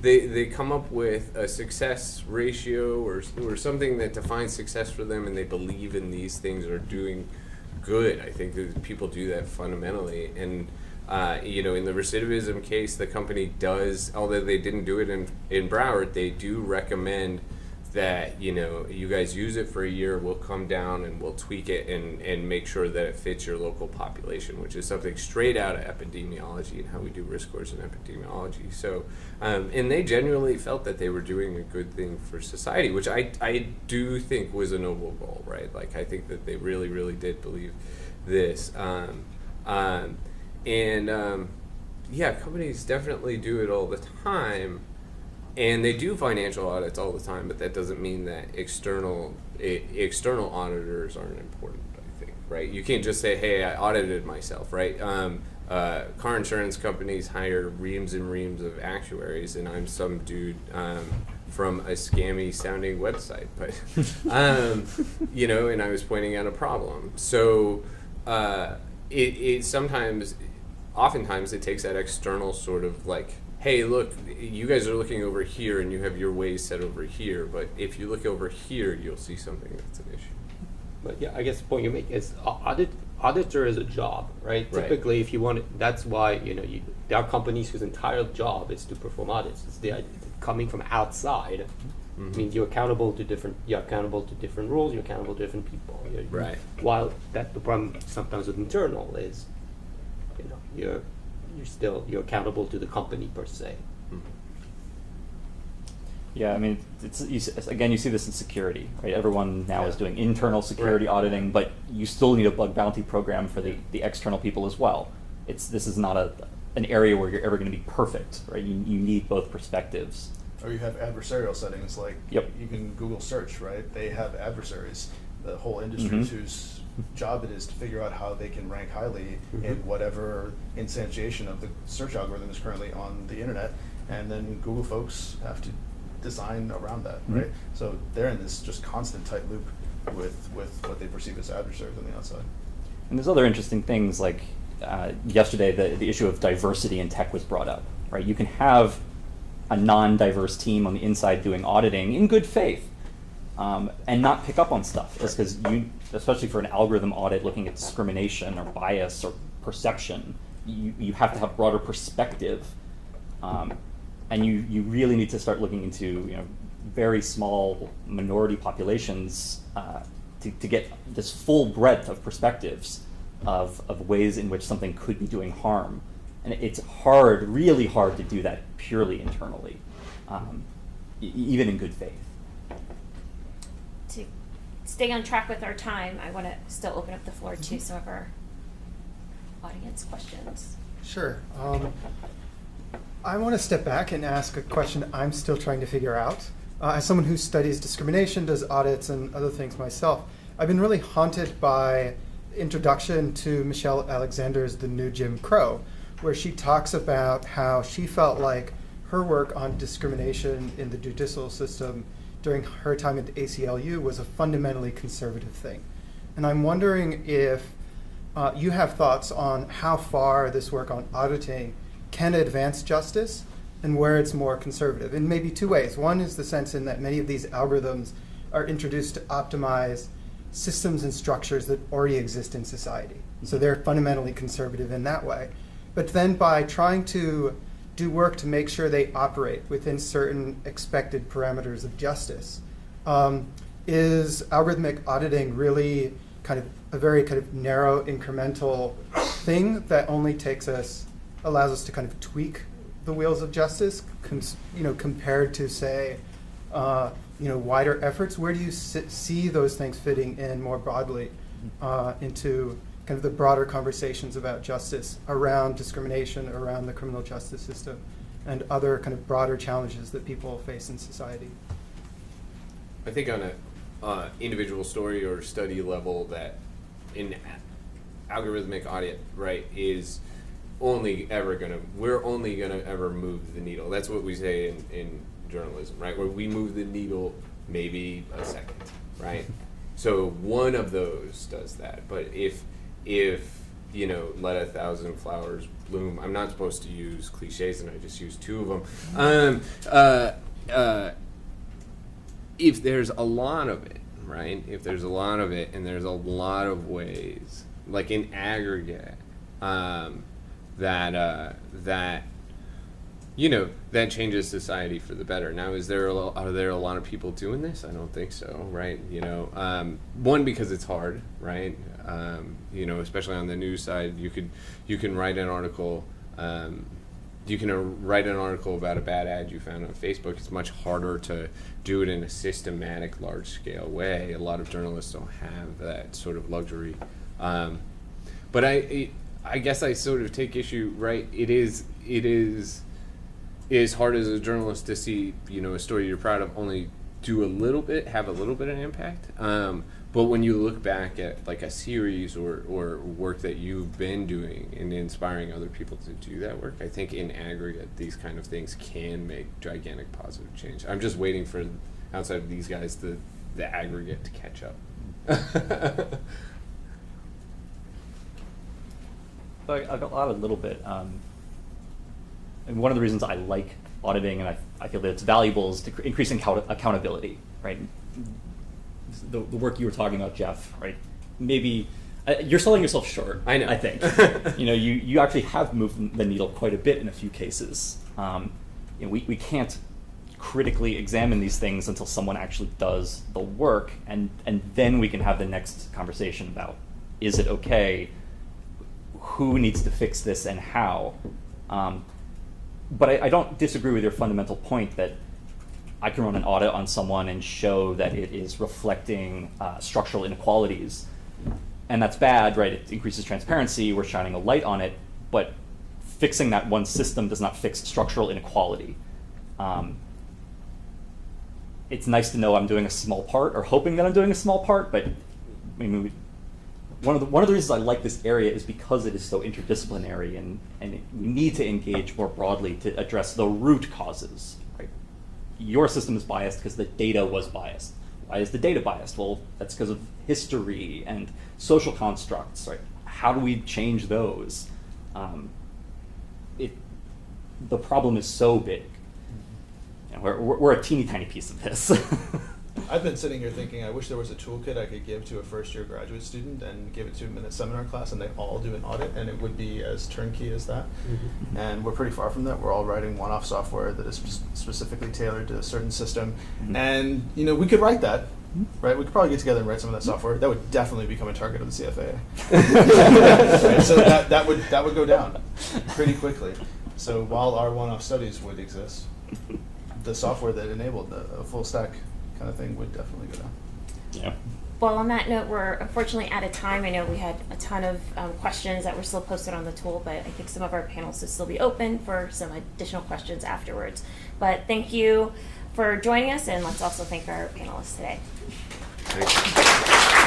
they come up with a success ratio or something that defines success for them, and they believe in these things are doing good. I think that people do that fundamentally, and in the recidivism case, the company does, although they didn't do it in Broward, they do recommend that, you guys use it for a year, we'll come down and we'll tweak it and make sure that it fits your local population, which is something straight out of epidemiology and how we do risk scores in epidemiology. So, and they genuinely felt that they were doing a good thing for society, which I do think was a noble goal, right? Like, I think that they really, really did believe this. Companies definitely do it all the time, and they do financial audits all the time, but that doesn't mean that external auditors aren't important, I think, right? You can't just say, hey, I audited myself, right? Car insurance companies hire reams and reams of actuaries, and I'm some dude from a scammy sounding website, but, and I was pointing out a problem. So, it sometimes, oftentimes it takes that external sort of like, hey, look, you guys are looking over here and you have your ways set over here, but if you look over here, you'll see something that's an issue. But yeah, I guess the point you make is auditor is a job, right? Right. Typically, if you want it, that's why, there are companies whose entire job is to perform audits. It's coming from outside. Mm-hmm. I mean, you're accountable to different roles, you're accountable to different people. Right. While the problem sometimes with internal is, you're accountable to the company per se. Yeah, I mean, you see this in security, right? Everyone now is doing internal security auditing, but you still need a bug bounty program for the external people as well. This is not an area where you're ever going to be perfect, right? You need both perspectives. Or you have adversarial settings, like Yep. you can Google search, right? They have adversaries, the whole industry Mhm. whose job it is to figure out how they can rank highly in whatever instantiation of the search algorithm is currently on the internet, and then Google folks have to design around that, right? So they're in this just constant tight loop with what they perceive as adversaries on the outside. And there's other interesting things like yesterday the issue of diversity in tech was brought up, right? You can have a non-diverse team on the inside doing auditing in good faith and not pick up on stuff. Just because especially for an algorithm audit looking at discrimination or bias or perception, you have to have broader perspective. And you really need to start looking into very small minority populations to get this full breadth of perspectives of ways in which something could be doing harm. And it's hard, really hard to do that purely internally, even in good faith. To stay on track with our time, I want to still open up the floor to some of our audience questions. Sure. I want to step back and ask a question I'm still trying to figure out. As someone who studies discrimination, does audits and other things myself, I've been really haunted by introduction to Michelle Alexander's The New Jim Crow, where she talks about how she felt like her work on discrimination in the judicial system during her time at the ACLU was a fundamentally conservative thing. And I'm wondering if you have thoughts on how far this work on auditing can advance justice and where it's more conservative, in maybe two ways. One is the sense in that many of these algorithms are introduced to optimize systems and structures that already exist in society. So they're fundamentally conservative in that way. But then by trying to do work to make sure they operate within certain expected parameters of justice, is algorithmic auditing really kind of a very kind of narrow incremental thing that only allows us to kind of tweak the wheels of justice, compared to, say, wider efforts? Where do you see those things fitting in more broadly into kind of the broader conversations about justice around discrimination, around the criminal justice system, and other kind of broader challenges that people face in society? I think on a individual story or study level, that in algorithmic audit, right, is we're only gonna ever move the needle. That's what we say in journalism, right? Where we move the needle maybe a second, right? So one of those does that. But if let 1,000 flowers bloom, I'm not supposed to use cliches, and I just use two of them. If there's a lot of it, right? If there's a lot of it, and there's a lot of ways, like in aggregate, that changes society for the better. Now, are there a lot of people doing this? I don't think so, right? One, because it's hard, right? Especially on the news side, you can write an article. You can write an article about a bad ad you found on Facebook. It's much harder to do it in a systematic, large-scale way. A lot of journalists don't have that sort of luxury. But I guess I sort of take issue, right? It is hard as a journalist to see, a story you're proud of only have a little bit of impact. But when you look back at like a series or work that you've been doing and inspiring other people to do that work, I think in aggregate these kind of things can make gigantic positive change. I'm just waiting for, outside of these guys, the aggregate to catch up. But I got a little bit. And one of the reasons I like auditing and I feel that it's valuable is to increase accountability, right? The work you were talking about, Jeff, right? Maybe you're selling yourself short. I know. I think you actually have moved the needle quite a bit in a few cases. We can't critically examine these things until someone actually does the work, and then we can have the next conversation about, is it okay? Who needs to fix this and how? But I don't disagree with your fundamental point that I can run an audit on someone and show that it is reflecting structural inequalities. And that's bad, right? It increases transparency, we're shining a light on it, but fixing that one system does not fix structural inequality. It's nice to know I'm doing a small part, or hoping that I'm doing a small part, but I mean, one of the reasons I like this area is because it is so interdisciplinary, and we need to engage more broadly to address the root causes. Right? Your system is biased because the data was biased. Why is the data biased? Well, that's because of history and social constructs. Right? How do we change those? The problem is so big. We're a teeny tiny piece of this. I've been sitting here thinking, I wish there was a toolkit I could give to a first-year graduate student and give it to them in a seminar class, and they all do an audit, and it would be as turnkey as that. Mm-hmm. And we're pretty far from that. We're all writing one-off software that is specifically tailored to a certain system. Mm-hmm. And we could write that, right? We could probably get together and write some of that software. That would definitely become a target of the CFAA. Right? So that would go down pretty quickly. So while our one-off studies would exist, the software that enabled a full stack kind of thing would definitely go down. Yeah. Well, on that note, we're unfortunately out of time. I know we had a ton of questions that were still posted on the tool, but I think some of our panels will still be open for some additional questions afterwards. But thank you for joining us, and let's also thank our panelists today. Thanks.